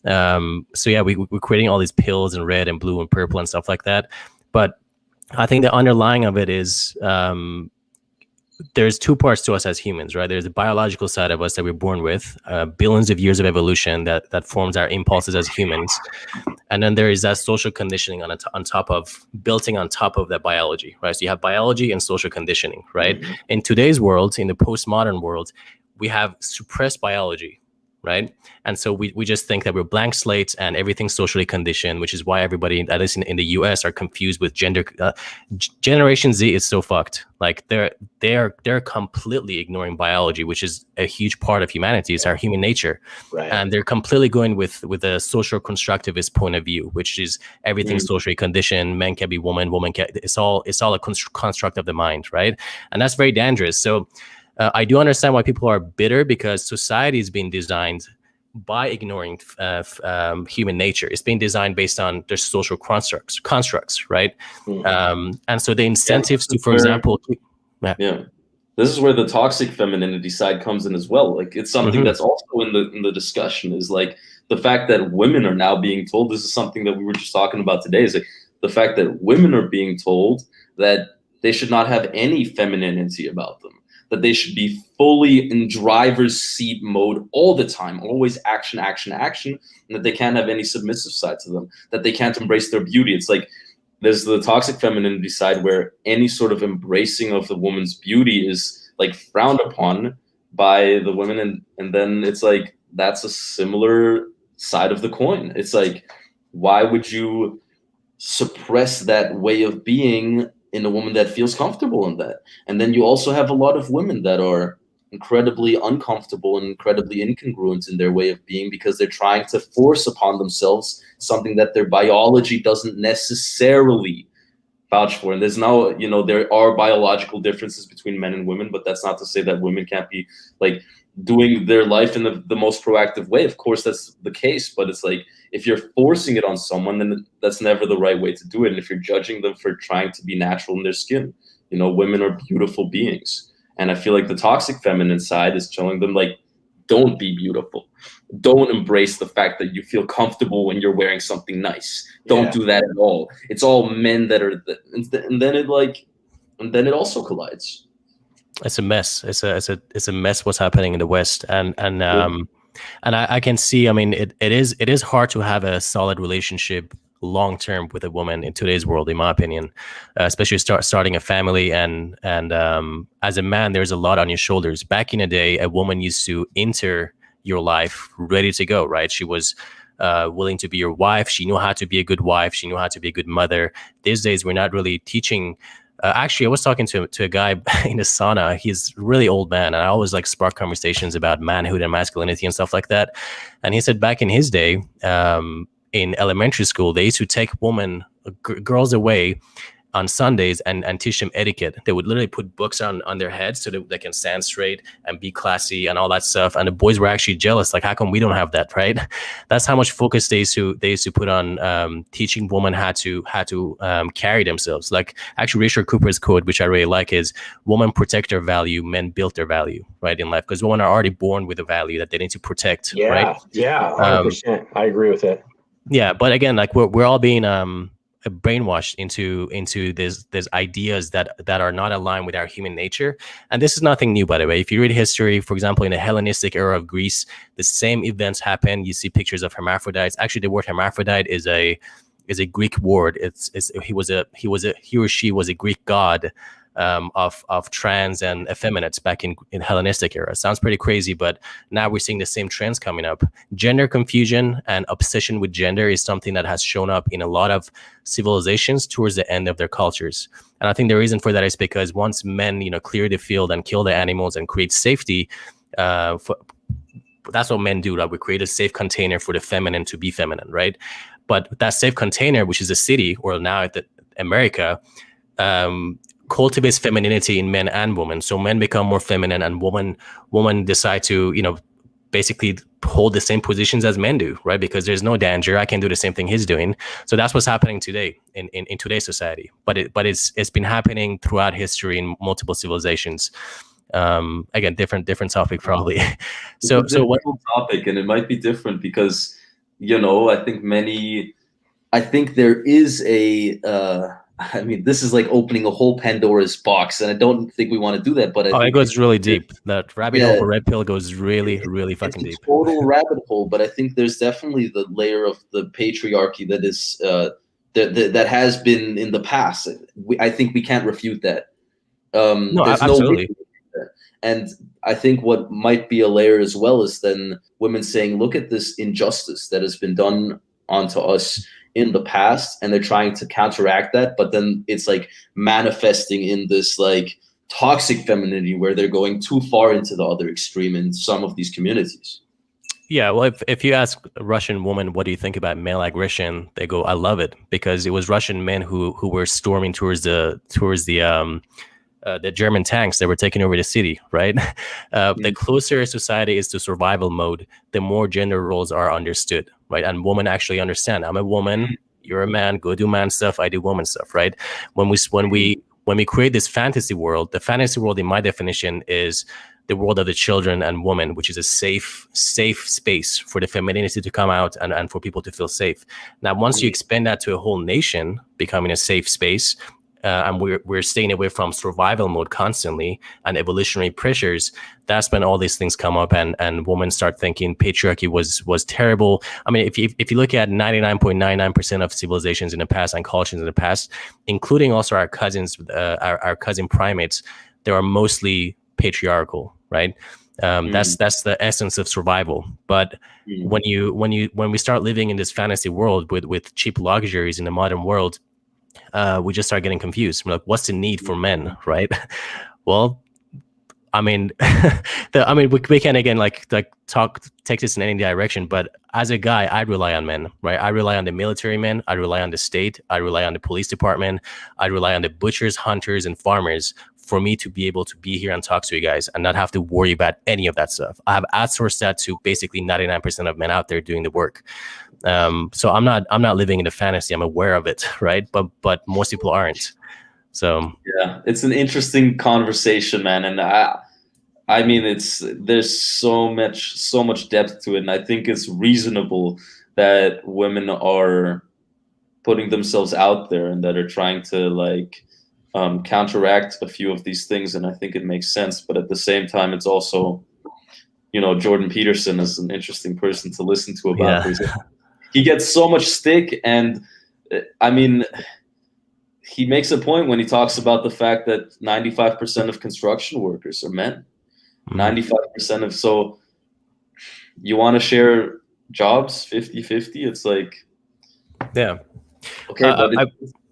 S2: So yeah, we're creating all these pills in red and blue and purple and stuff like that. But I think the underlying of it is there's two parts to us as humans, right? There's the biological side of us that we're born with, billions of years of evolution that forms our impulses as humans. And then there is that social conditioning on top of that biology, right? So you have biology and social conditioning, right? Mm-hmm. In today's world, in the postmodern world, we have suppressed biology, right? And so we just think that we're blank slates and everything's socially conditioned, which is why everybody, at least in the US, are confused with gender. Generation Z is so fucked. They're completely ignoring biology, which is a huge part of humanity. It's our human nature. Right. And they're completely going with a social constructivist point of view, which is everything's socially conditioned. Men can be woman can, it's all a construct of the mind, right? And that's very dangerous. So I do understand why people are bitter, because society is being designed by ignoring human nature. It's being designed based on their social constructs, right? And so the incentives to, for example,
S3: this is where the toxic femininity side comes in as well. Like, it's something that's also in the discussion, is like the fact that women are now being told, this is something that we were just talking about today, is like the fact that women are being told that they should not have any femininity about them, that they should be fully in driver's seat mode all the time, always action, action, action, and that they can't have any submissive side to them, that they can't embrace their beauty. It's like, there's the toxic femininity side where any sort of embracing of the woman's beauty is like frowned upon by the women. And then it's like, that's a similar side of the coin. It's like, why would you suppress that way of being in a woman that feels comfortable in that? And then you also have a lot of women that are incredibly uncomfortable and incredibly incongruent in their way of being, because they're trying to force upon themselves something that their biology doesn't necessarily vouch for. And there's now, you know, there are biological differences between men and women, but that's not to say that women can't be like doing their life in the most proactive way. Of course, that's the case, but it's like, if you're forcing it on someone, then that's never the right way to do it. And if you're judging them for trying to be natural in their skin, you know, women are beautiful beings. And I feel like the toxic feminine side is telling them, like, don't be beautiful. Don't embrace the fact that you feel comfortable when you're wearing something nice. Don't do that at all. It's all men that are, and then it also collides.
S2: It's a mess. It's a mess what's happening in the West, and I can see. I mean, it is hard to have a solid relationship long term with a woman in today's world, in my opinion, especially starting a family, and as a man, there's a lot on your shoulders. Back in the day, a woman used to enter your life ready to go, right? She was willing to be your wife. She knew how to be a good wife. She knew how to be a good mother. These days, we're not really teaching. Actually, I was talking to a guy in the sauna. He's a really old man, and I always like spark conversations about manhood and masculinity and stuff like that. And he said back in his day, in elementary school, they used to take girls away on Sundays and teach them etiquette. They would literally put books on their heads so that they can stand straight and be classy and all that stuff. And the boys were actually jealous. Like, how come we don't have that, right? That's how much focus they used to put on teaching women how to carry themselves. Like, actually, Richard Cooper's quote, which I really like, is "Women protect their value, men build their value," right, in life, because women are already born with a value that they need to protect.
S1: Yeah,
S2: right?
S1: Yeah, 100%. I agree with that.
S2: Yeah, but again, like we're all being brainwashed into these ideas that are not aligned with our human nature. And this is nothing new, by the way. If you read history, for example, in the Hellenistic era of Greece, the same events happen. You see pictures of hermaphrodites. Actually, the word hermaphrodite is a Greek word. He or she was a Greek god of trans and effeminates back in Hellenistic era. Sounds pretty crazy, but now we're seeing the same trends coming up. Gender confusion and obsession with gender is something that has shown up in a lot of civilizations towards the end of their cultures. And I think the reason for that is because once men, clear the field and kill the animals and create safety, that's what men do. Like, we create a safe container for the feminine to be feminine, right? But that safe container, which is a city, or now at America, cultivates femininity in men and women. So men become more feminine, and women decide to, basically hold the same positions as men do, right? Because there's no danger. I can do the same thing he's doing. So that's what's happening today in today's society. But it's been happening throughout history in multiple civilizations. Again, different topic probably. So what
S3: topic, and it might be different because I think there is a. This is like opening a whole Pandora's box, and I don't think we want to do that. But
S2: it goes really deep. That rabbit hole for red pill goes really, really fucking deep.
S3: Total rabbit hole. But I think there's definitely the layer of the patriarchy that is that has been in the past. I think we can't refute that.
S2: No, absolutely.
S3: And I think what might be a layer as well is then women saying, "Look at this injustice that has been done onto us in the past," and they're trying to counteract that, but then it's like manifesting in this like toxic femininity where they're going too far into the other extreme in some of these communities.
S2: Yeah, well, if you ask a Russian woman, what do you think about male aggression? They go, "I love it," because it was Russian men who were storming towards the the German tanks that were taking over the city, right? The closer society is to survival mode, the more gender roles are understood, right? And women actually understand. I'm a woman, you're a man. Go do man stuff. I do woman stuff, right? When we create this fantasy world, the fantasy world, in my definition, is the world of the children and women, which is a safe space for the femininity to come out and for people to feel safe. Now, once you expand that to a whole nation becoming a safe space, and we're staying away from survival mode constantly and evolutionary pressures, that's when all these things come up, and women start thinking patriarchy was terrible. I mean, if you look at 99.99% of civilizations in the past and cultures in the past, including also our cousins, our cousin primates, they are mostly patriarchal, right? That's the essence of survival. But when we start living in this fantasy world with cheap luxuries in the modern world, we just start getting confused. We're like, what's the need for men, right? Well, I mean, we can again take this in any direction. But as a guy, I rely on men, right? I rely on the military men. I rely on the state. I rely on the police department. I rely on the butchers, hunters, and farmers for me to be able to be here and talk to you guys and not have to worry about any of that stuff. I have outsourced that to basically 99% of men out there doing the work. So I'm not living in a fantasy. I'm aware of it, right? But most people aren't. So
S3: yeah, it's an interesting conversation, man, and I mean, there's so much depth to it, and I think it's reasonable that women are putting themselves out there and that are trying to counteract a few of these things, and I think it makes sense. But at the same time, it's also, Jordan Peterson is an interesting person to listen to about this. He gets so much stick, and I mean, he makes a point when he talks about the fact that 95% of construction workers are men. 95% of, so you want to share jobs 50-50? It's like,
S2: yeah,
S3: okay, but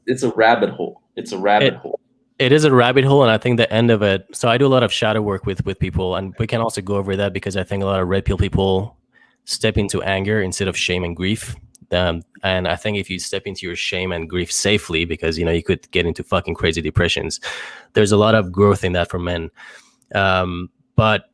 S3: it's a rabbit hole. It's a rabbit hole.
S2: It is a rabbit hole, and I think the end of it. So I do a lot of shadow work with people, and we can also go over that because I think a lot of red pill people step into anger instead of shame and grief. And I think if you step into your shame and grief safely, because you could get into fucking crazy depressions, there's a lot of growth in that for men. But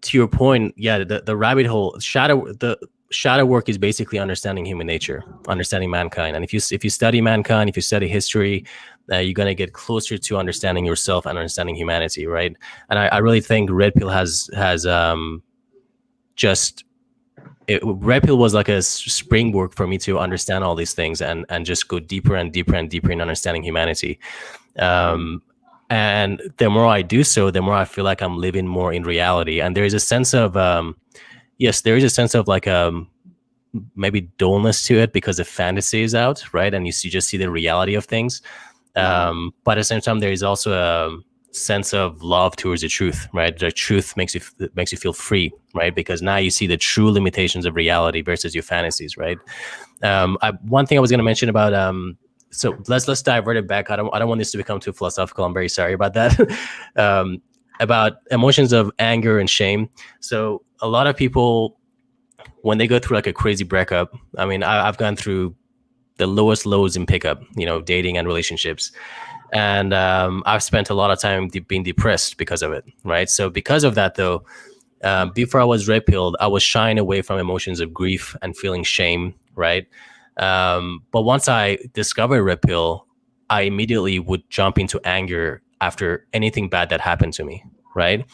S2: to your point, yeah, the rabbit hole, the shadow work is basically understanding human nature, understanding mankind. And if you study mankind, if you study history, you're gonna get closer to understanding yourself and understanding humanity, right? And I really think Red Pill has Red Pill was like a springboard for me to understand all these things and just go deeper and deeper and deeper in understanding humanity. And the more I do so, the more I feel like I'm living more in reality. And there is a sense of, yes, there is a sense of maybe dullness to it because the fantasy is out, right? And you just see the reality of things. But at the same time, there is also a sense of love towards the truth, right? The truth makes you feel free, right? Because now you see the true limitations of reality versus your fantasies, right? One thing I was going to mention about so let's divert it back. I don't want this to become too philosophical. I'm very sorry about that. About emotions of anger and shame. So a lot of people, when they go through a crazy breakup, I mean, I've gone through the lowest lows in pickup, dating and relationships. And I've spent a lot of time being depressed because of it, right? So because of that, though, before I was red pilled, I was shying away from emotions of grief and feeling shame, right? But once I discovered red pill, I immediately would jump into anger after anything bad that happened to me, right?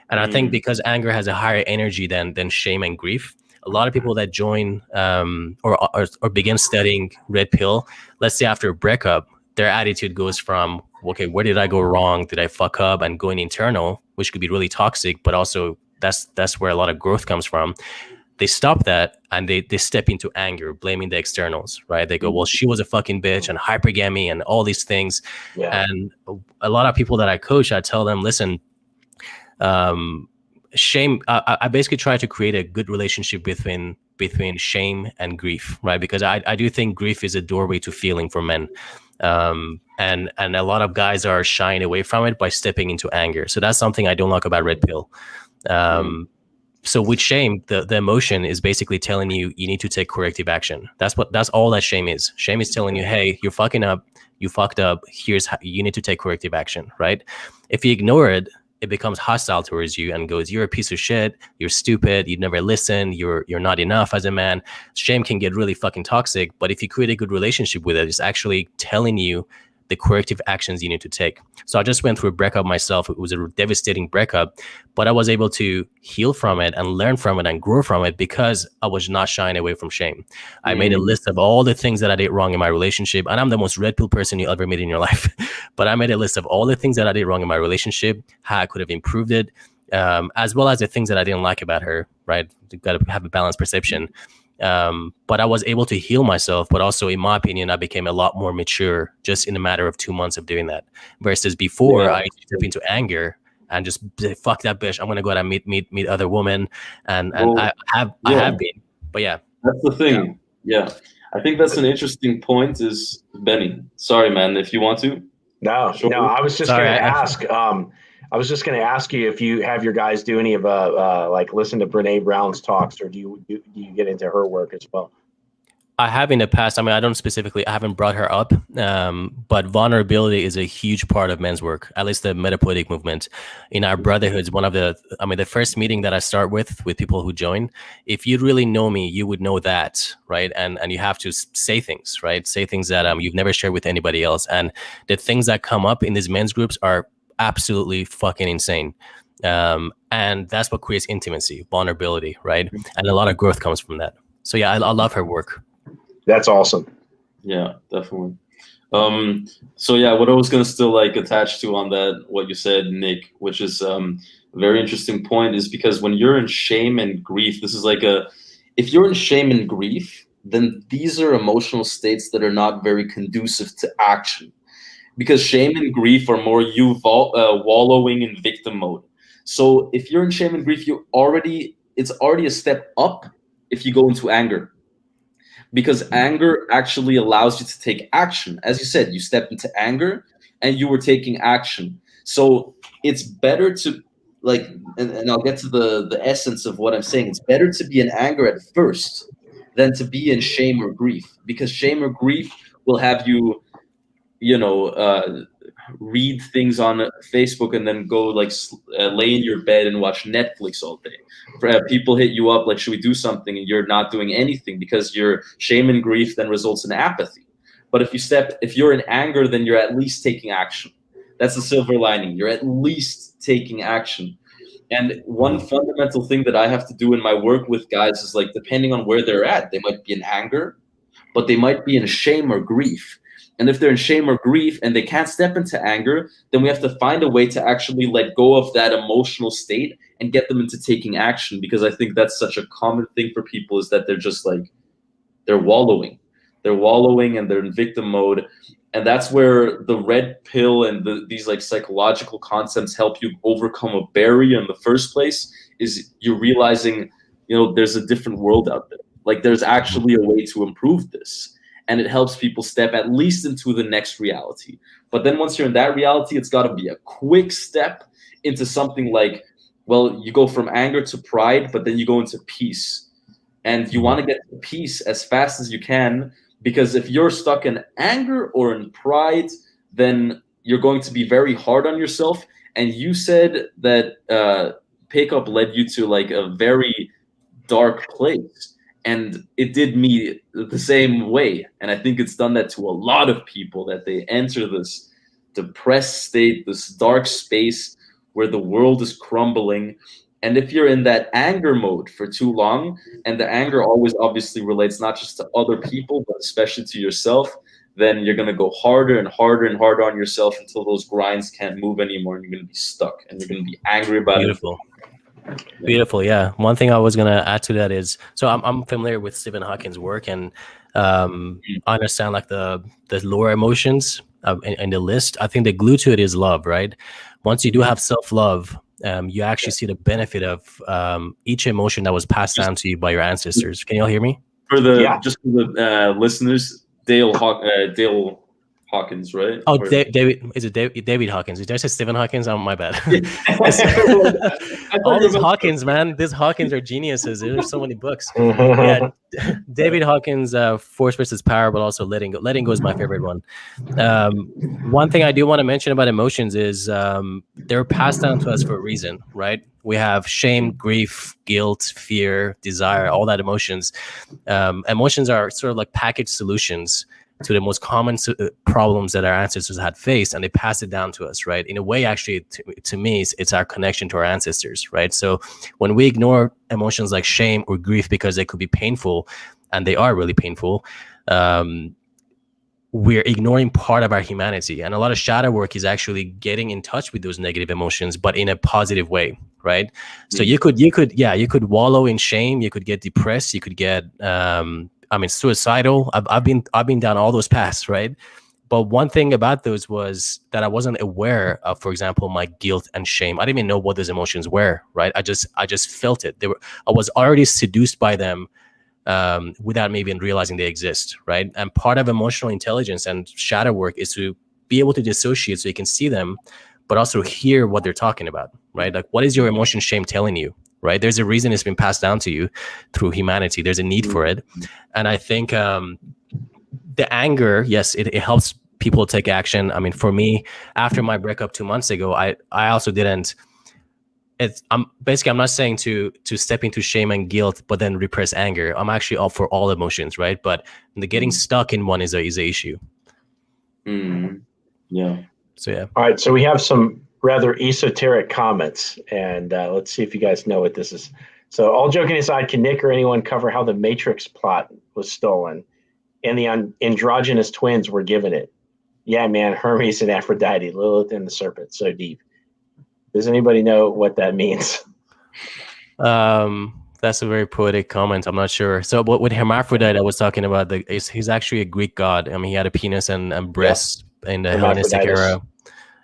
S2: And I think because anger has a higher energy than shame and grief, a lot of people that join or begin studying red pill, let's say after a breakup, their attitude goes from, okay, where did I go wrong? Did I fuck up? And going internal, which could be really toxic, but also that's where a lot of growth comes from. They stop that and they step into anger, blaming the externals, right? They go, well, she was a fucking bitch and hypergamy and all these things. Yeah. And a lot of people that I coach, I tell them, listen, shame, I basically try to create a good relationship between shame and grief, right? Because I do think grief is a doorway to feeling for men. And a lot of guys are shying away from it by stepping into anger. So that's something I don't like about red pill. So with shame, the emotion is basically telling you need to take corrective action. That's all that shame is. Shame is telling you, hey, you're fucking up. you fucked up. Here's how you need to take corrective action, right? If you ignore it, it becomes hostile towards you and goes, you're a piece of shit, you're stupid, you never listen, you're not enough as a man. Shame can get really fucking toxic, but if you create a good relationship with it, it's actually telling you the corrective actions you need to take. So I just went through a breakup myself. It was a devastating breakup, but I was able to heal from it and learn from it and grow from it because I was not shying away from shame. I made a list of all the things that I did wrong in my relationship, and I'm the most red pill person you ever meet in your life. But I made a list of all the things that I did wrong in my relationship, how I could have improved it, as well as the things that I didn't like about her, right? You've got to have a balanced perception. But I was able to heal myself, but also, in my opinion, I became a lot more mature just in a matter of 2 months of doing that. Versus before, I step into anger and just say, fuck that bitch, I'm gonna go out and meet other women, and I have been, but yeah,
S3: that's the thing. Yeah, I think that's an interesting point. Is Benny? Sorry, man, if you want to.
S1: No,
S3: Sure.
S1: no, I was just going to ask. I was just going to ask you if you have your guys do any of like listen to Brene Brown's talks, or do you get into her work as well?
S2: I have in the past. I mean, I haven't brought her up, but vulnerability is a huge part of men's work, at least the metapoetic movement. In our brotherhoods, the first meeting that I start with people who join, if you really know me, you would know that, right? And you have to say things, right? Say things that you've never shared with anybody else. And the things that come up in these men's groups are absolutely fucking insane. And that's what creates intimacy, vulnerability, right? And a lot of growth comes from that. So yeah, I love her work.
S1: That's awesome.
S3: Yeah, definitely. So yeah, what I was gonna still like attach to on that, what you said, Nick, which is a very interesting point, is because when you're in shame and grief, this is like if you're in shame and grief, then these are emotional states that are not very conducive to action. Because shame and grief are more you wallowing in victim mode. So if you're in shame and grief, it's already a step up if you go into anger. Because anger actually allows you to take action. As you said, you stepped into anger and you were taking action. So it's better to and I'll get to the essence of what I'm saying. It's better to be in anger at first than to be in shame or grief, because shame or grief will have you, read things on Facebook and then go lay in your bed and watch Netflix all day. People hit you up like, should we do something? And you're not doing anything because your shame and grief then results in apathy. But if you're in anger, then you're at least taking action. That's the silver lining. You're at least taking action. And one fundamental thing that I have to do in my work with guys is depending on where they're at, they might be in anger, but they might be in shame or grief. And if they're in shame or grief and they can't step into anger, then we have to find a way to actually let go of that emotional state and get them into taking action. Because I think that's such a common thing for people, is that they're just they're wallowing. They're wallowing and they're in victim mode. And that's where the red pill and these psychological concepts help you overcome a barrier in the first place, is you're realizing, there's a different world out there. There's actually a way to improve this. And it helps people step at least into the next reality. But then once you're in that reality, it's got to be a quick step into something you go from anger to pride, but then you go into peace. And you want to get to peace as fast as you can, because if you're stuck in anger or in pride, then you're going to be very hard on yourself. And you said that pickup led you to a very dark place. And it did me the same way. And I think it's done that to a lot of people, that they enter this depressed state, this dark space where the world is crumbling. And if you're in that anger mode for too long, and the anger always obviously relates not just to other people, but especially to yourself, then you're going to go harder and harder and harder on yourself until those grinds can't move anymore. And you're going to be stuck and you're going to be angry about it.
S2: Beautiful. Yeah. One thing I was going to add to that is, so I'm familiar with Stephen Hawking's work, and I understand the lower emotions in the list. I think the glue to it is love, right? Once you do have self-love, you actually see the benefit of each emotion that was passed down to you by your ancestors. Can you all hear me?
S3: Just for the listeners, Dale Hawkins, right?
S2: Oh,
S3: Or-
S2: David, is it David Hawkins? Did I say Stephen Hawkins? Oh, my bad.
S3: I thought
S2: All
S3: you
S2: these
S3: were-
S2: Hawkins, man. These Hawkins are geniuses. There's so many books. Yeah, David Hawkins, Force versus Power, but also Letting Go. Letting Go is my favorite one. One thing I do want to mention about emotions is they're passed down to us for a reason, right? We have shame, grief, guilt, fear, desire, all that emotions. Emotions are sort of like packaged solutions to the most common problems that our ancestors had faced, and they pass it down to us, right? In a way, actually, to me, it's our connection to our ancestors, right? So when we ignore emotions like shame or grief because they could be painful, and they are really painful, we're ignoring part of our humanity. And a lot of shadow work is actually getting in touch with those negative emotions, but in a positive way, right? So you could wallow in shame, you could get depressed, you could get suicidal. I've been down all those paths, right? But one thing about those was that I wasn't aware of, for example, my guilt and shame. I didn't even know what those emotions were, right? I just felt it. I was already seduced by them without me even realizing they exist, right? And part of emotional intelligence and shadow work is to be able to dissociate so you can see them, but also hear what they're talking about, right? Like, what is your emotion shame telling you, right? There's a reason it's been passed down to you through humanity. There's a need for it. And I think the anger, yes, it helps people take action. I mean, for me, after my breakup 2 months ago, I also didn't. I'm not saying to step into shame and guilt, but then repress anger. I'm actually all for all emotions, right? But the getting stuck in one is a issue.
S3: Yeah.
S2: So yeah.
S1: All right. So we have some rather esoteric comments, and let's see if you guys know what this is. So, all joking aside, can Nick or anyone cover how the Matrix plot was stolen and the androgynous twins were given it? Yeah, man, Hermes and Aphrodite, Lilith and the serpent, so deep. Does anybody know what that means?
S2: That's a very poetic comment. I'm not sure. So, but with Hermaphrodite, I was talking about he's actually a Greek god. I mean, he had a penis and breasts in the Hellenistic era.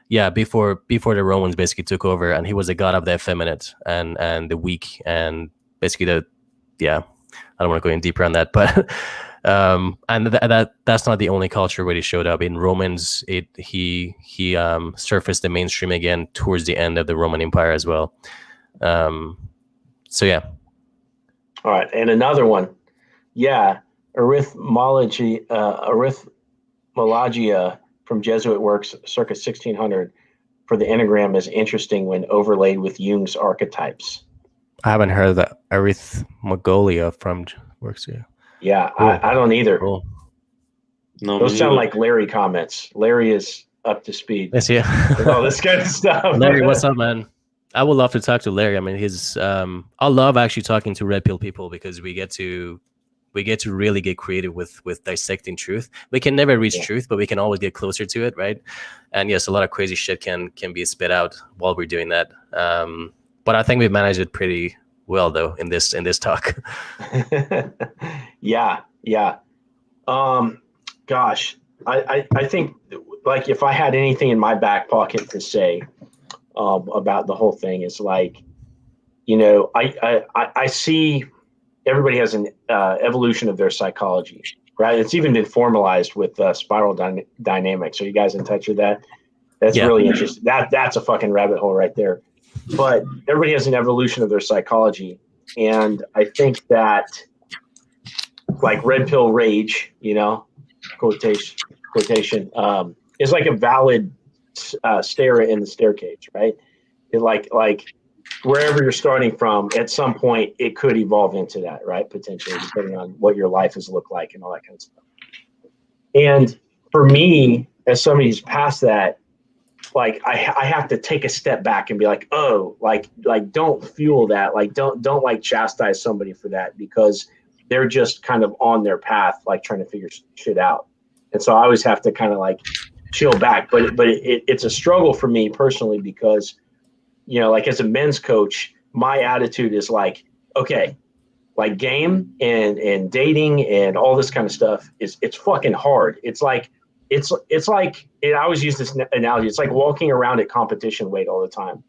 S2: Yeah, before the Romans basically took over, and he was a god of the effeminate and the weak, and basically I don't want to go in deeper on that, but and that's not the only culture where he showed up. In Romans, he surfaced the mainstream again towards the end of the Roman Empire as well. So yeah.
S1: All right, and another one. Yeah, arithmologia from Jesuit works circa 1600 for the enneagram is interesting when overlaid with Jung's archetypes.
S2: I haven't heard of that. Arithmogolia from works here.
S1: Yeah,
S2: Cool.
S1: I don't either.
S2: Cool.
S3: No,
S1: those sound like Larry comments. Larry is up to speed.
S2: Yes, yeah.
S1: With all this kind of stuff.
S2: Larry, what's up, man? I would love to talk to Larry. I mean, I love actually talking to red pill people because we get to really get creative with dissecting truth. We can never reach truth, but we can always get closer to it, right? And yes, a lot of crazy shit can be spit out while we're doing that. But I think we've managed it pretty well, though, in this talk.
S1: Yeah. Gosh, I think, like, if I had anything in my back pocket to say about the whole thing, is like, I see everybody has an evolution of their psychology, right? It's even been formalized with spiral dynamics. Are you guys in touch with that? That's really interesting. That's a fucking rabbit hole right there. But everybody has an evolution of their psychology. And I think that, like, red pill rage, quotation, is like a valid stair in the stair cage, right? It like wherever you're starting from, at some point, it could evolve into that, right? Potentially, depending on what your life has looked like and all that kind of stuff. And for me, as somebody who's past that, like, I have to take a step back and be like, oh, like don't fuel that. Like, don't like chastise somebody for that, because they're just kind of on their path, like trying to figure shit out. And so I always have to kind of like chill back. But it's a struggle for me personally, because, like, as a men's coach, my attitude is like, okay, like, game and dating and all this kind of stuff it's fucking hard. It's like I always use this analogy. It's like walking around at competition weight all the time.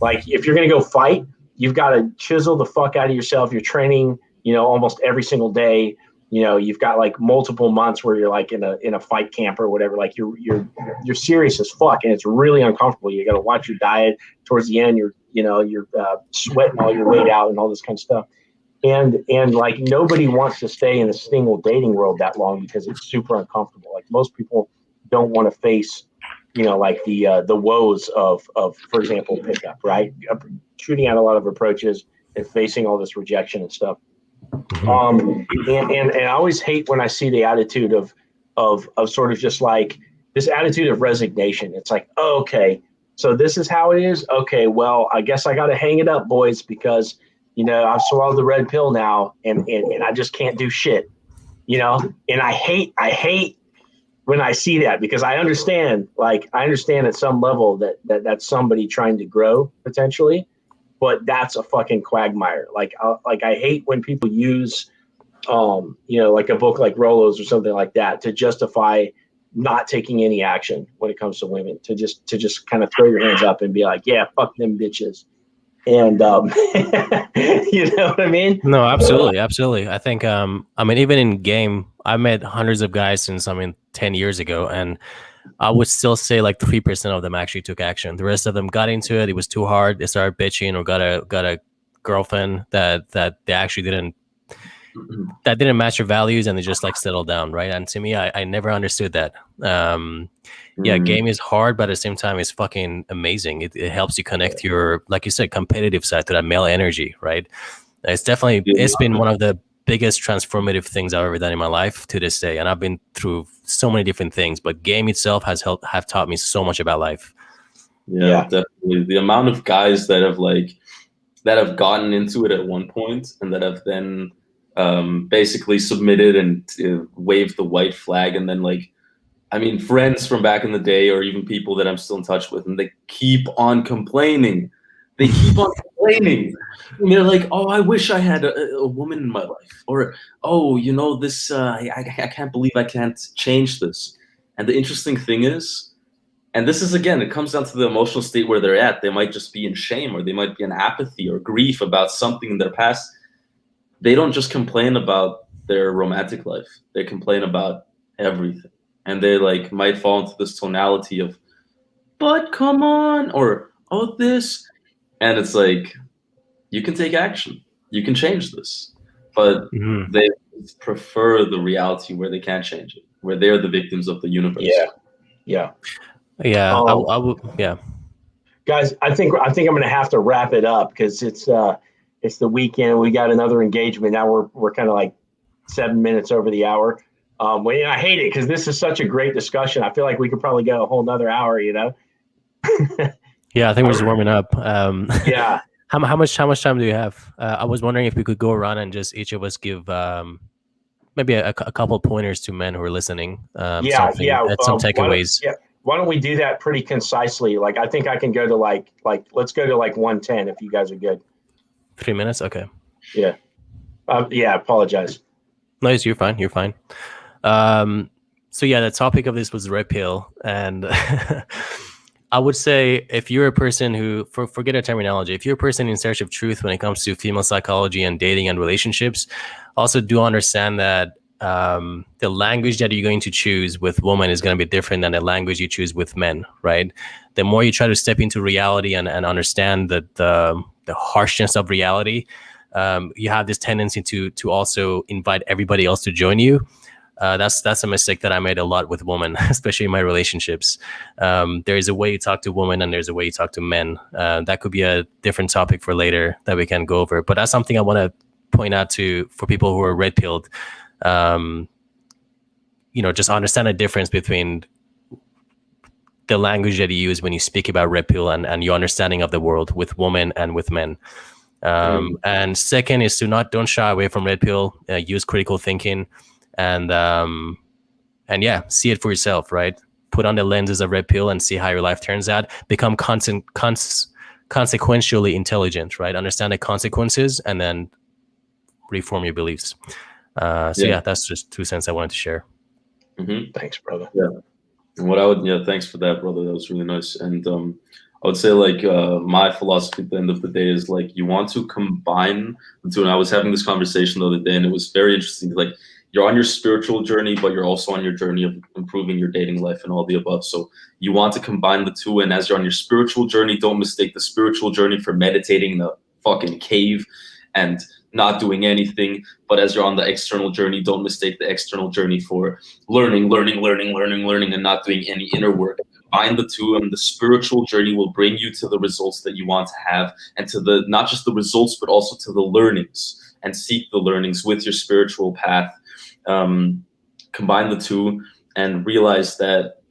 S1: Like, if you're going to go fight, you've got to chisel the fuck out of yourself. You're training, almost every single day. you've got like multiple months where you're like in a fight camp or whatever. Like you're serious as fuck, and it's really uncomfortable. You got to watch your diet. Towards the end, you're sweating all your weight out and all this kind of stuff. And like nobody wants to stay in the single dating world that long because it's super uncomfortable. Like most people don't want to face, like the woes of, for example, pickup, right? Shooting out a lot of approaches and facing all this rejection and stuff. And I always hate when I see the attitude of sort of just like this attitude of resignation. It's like, oh, okay, so this is how it is. Okay, well, I guess I got to hang it up, boys, because I've swallowed the red pill now, and I just can't do shit, And I hate when I see that, because I understand at some level that that's somebody trying to grow potentially, but that's a fucking quagmire. Like I hate when people use, like a book like Rollo's or something like that to justify not taking any action when it comes to women, to just kind of throw your hands up and be like, yeah, fuck them bitches. And you know what I mean?
S2: No, absolutely. I think even in game, I met hundreds of guys since 10 years ago, and I would still say like 3% of them actually took action. The rest of them got into it. It was too hard. They started bitching or got a girlfriend that they actually didn't match their values, and they just like settled down, right? And to me, I never understood that. Game is hard, but at the same time, it's fucking amazing. It helps you connect your, like you said, competitive side to that male energy, right? It's definitely, it's been one of the biggest transformative things I've ever done in my life to this day. And I've been through so many different things, but game itself have taught me so much about life.
S3: Yeah, definitely. The amount of guys that have gotten into it at one point and that have then basically submitted and waved the white flag, and then friends from back in the day, or even people that I'm still in touch with, and they keep on complaining. And they're like, oh, I wish I had a woman in my life. Or, oh, this, I can't believe I can't change this. And the interesting thing is, and this is, again, it comes down to the emotional state where they're at. They might just be in shame, or they might be in apathy or grief about something in their past. They don't just complain about their romantic life. They complain about everything. And they might fall into this tonality of, but come on, or, oh, this. And it's like, you can take action. You can change this. But they prefer the reality where they can't change it, where they're the victims of the universe.
S1: Yeah.
S2: I would. Yeah.
S1: Guys, I think I'm going to have to wrap it up because it's the weekend. We got another engagement. Now we're kind of like 7 minutes over the hour. I hate it because this is such a great discussion. I feel like we could probably go a whole nother hour,
S2: Yeah, I think we're just warming up.
S1: Yeah.
S2: How much time do you have? I was wondering if we could go around and just each of us give maybe a couple pointers to men who are listening. Some takeaways.
S1: Why don't we do that pretty concisely? Like, I think I can go to let's go to 110 if you guys are good.
S2: 3 minutes, okay.
S1: Yeah. Apologize.
S2: No, you're fine. So yeah, the topic of this was red pill, and I would say if you're a person who, forget a terminology, if you're a person in search of truth when it comes to female psychology and dating and relationships, also do understand that the language that you're going to choose with women is going to be different than the language you choose with men, right? The more you try to step into reality and understand the harshness of reality, you have this tendency to also invite everybody else to join you. That's a mistake that I made a lot with women, especially in my relationships. There is a way you talk to women and there's a way you talk to men. That could be a different topic for later that we can go over. But that's something I want to point out for people who are red-pilled. Just understand the difference between the language that you use when you speak about red pill and your understanding of the world with women and with men. And second is don't shy away from red pill. Use critical thinking. And see it for yourself, right? Put on the lenses of red pill and see how your life turns out. Become consequentially intelligent, right? Understand the consequences and then reform your beliefs. That's just 2 cents I wanted to share.
S3: Mm-hmm.
S1: Thanks, brother.
S3: Yeah. And thanks for that, brother. That was really nice. And I would say my philosophy at the end of the day is you want to combine the two. And I was having this conversation the other day, and it was very interesting. you're on your spiritual journey, but you're also on your journey of improving your dating life and all the above. So you want to combine the two. And as you're on your spiritual journey, don't mistake the spiritual journey for meditating in the fucking cave and not doing anything. But as you're on the external journey, don't mistake the external journey for learning, and not doing any inner work. Combine the two, and the spiritual journey will bring you to the results that you want to have, and to the, not just the results, but also to the learnings, and seek the learnings with your spiritual path. Combine the two and realize that,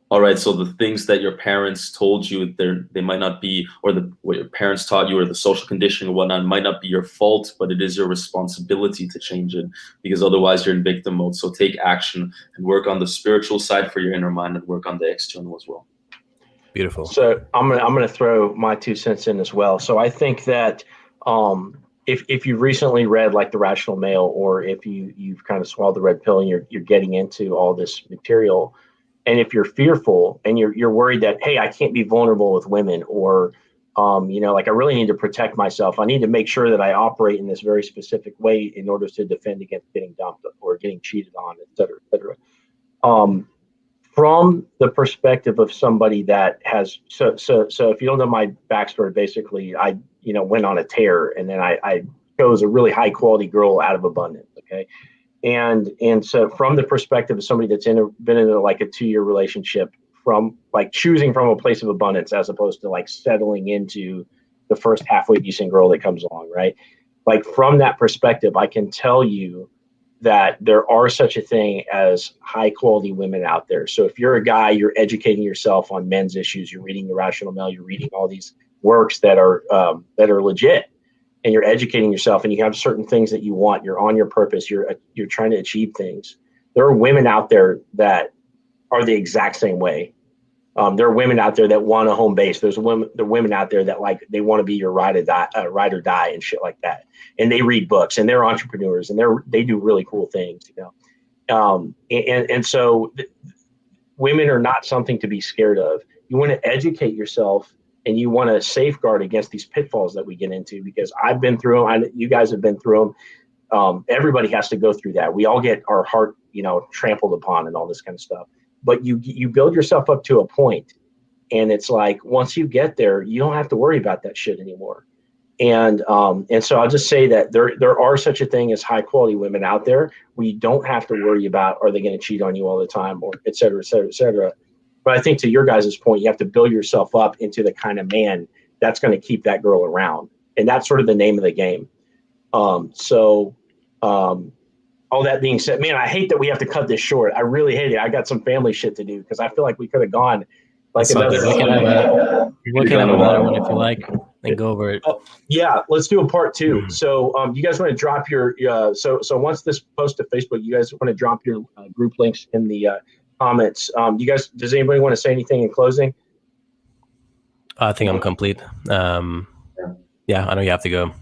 S3: all right, so the things that your parents told you, they might not be, or what your parents taught you, or the social conditioning and whatnot, might not be your fault, but it is your responsibility to change it, because otherwise you're in victim mode. So take action and work on the spiritual side for your inner mind, and work on the external as well.
S2: Beautiful.
S1: So I'm gonna throw my 2 cents in as well. So I think that if you've recently read like The Rational Male, or if you've kind of swallowed the red pill and you're getting into all this material, and if you're fearful and you're worried that, hey, I can't be vulnerable with women, or like I really need to protect myself, I need to make sure that I operate in this very specific way in order to defend against getting dumped or getting cheated on, et cetera, et cetera. From the perspective of somebody that has, so if you don't know my backstory, basically I went on a tear, and then I chose a really high quality girl out of abundance. Okay. And so from the perspective of somebody that's been in like a 2-year relationship, from like choosing from a place of abundance, as opposed to like settling into the first halfway decent girl that comes along, right? Like from that perspective, I can tell you that there are such a thing as high quality women out there. So if you're a guy, you're educating yourself on men's issues, you're reading The Rational Male, you're reading all these works that are legit, and you're educating yourself, and you have certain things that you want, you're on your purpose, you're trying to achieve things. There are women out there that are the exact same way. There are women out there that want a home base. There are women out there that like, they want to be your ride or die and shit like that. And they read books, and they're entrepreneurs, and they do really cool things, and so women are not something to be scared of. You want to educate yourself, and you want to safeguard against these pitfalls that we get into, because I've been through them. You guys have been through them. Everybody has to go through that. We all get our heart, trampled upon and all this kind of stuff. But you build yourself up to a point, and it's like, once you get there, you don't have to worry about that shit anymore. And so I'll just say that there are such a thing as high quality women out there. We don't have to worry about, are they going to cheat on you all the time, or et cetera, et cetera, et cetera. But I think to your guys' point, you have to build yourself up into the kind of man that's going to keep that girl around. And that's sort of the name of the game. All that being said, man, I hate that we have to cut this short. I really hate it. I got some family shit to do, because I feel like we could have gone like another.
S2: We can have another one if you like, and go over it.
S1: Yeah, let's do a part 2. So you guys want to drop your so once this post to Facebook, you guys want to drop your group links in the comments. Does anybody want to say anything in closing?
S2: I think I'm complete. Yeah, I know you have to go.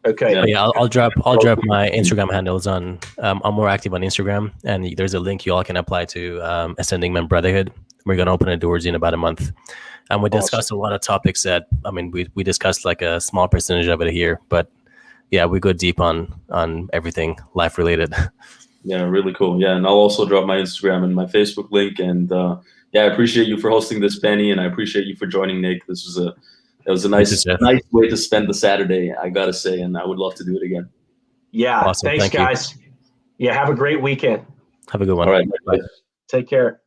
S1: Okay.
S2: Yeah, I'll drop my Instagram handles on. I'm more active on Instagram, and there's a link you all can apply to Ascending Men Brotherhood. We're gonna open the doors in about a month, and we discussed a lot of topics that, we discussed like a small percentage of it here, but yeah, we go deep on everything life related.
S3: Yeah, really cool. Yeah, and I'll also drop my Instagram and my Facebook link. And I appreciate you for hosting this, Benny, and I appreciate you for joining, Nik. It was a nice way to spend the Saturday, I gotta say, and I would love to do it again.
S1: Yeah, awesome. Thanks, guys. Yeah, have a great weekend.
S2: Have a good one.
S3: All right,
S1: take care.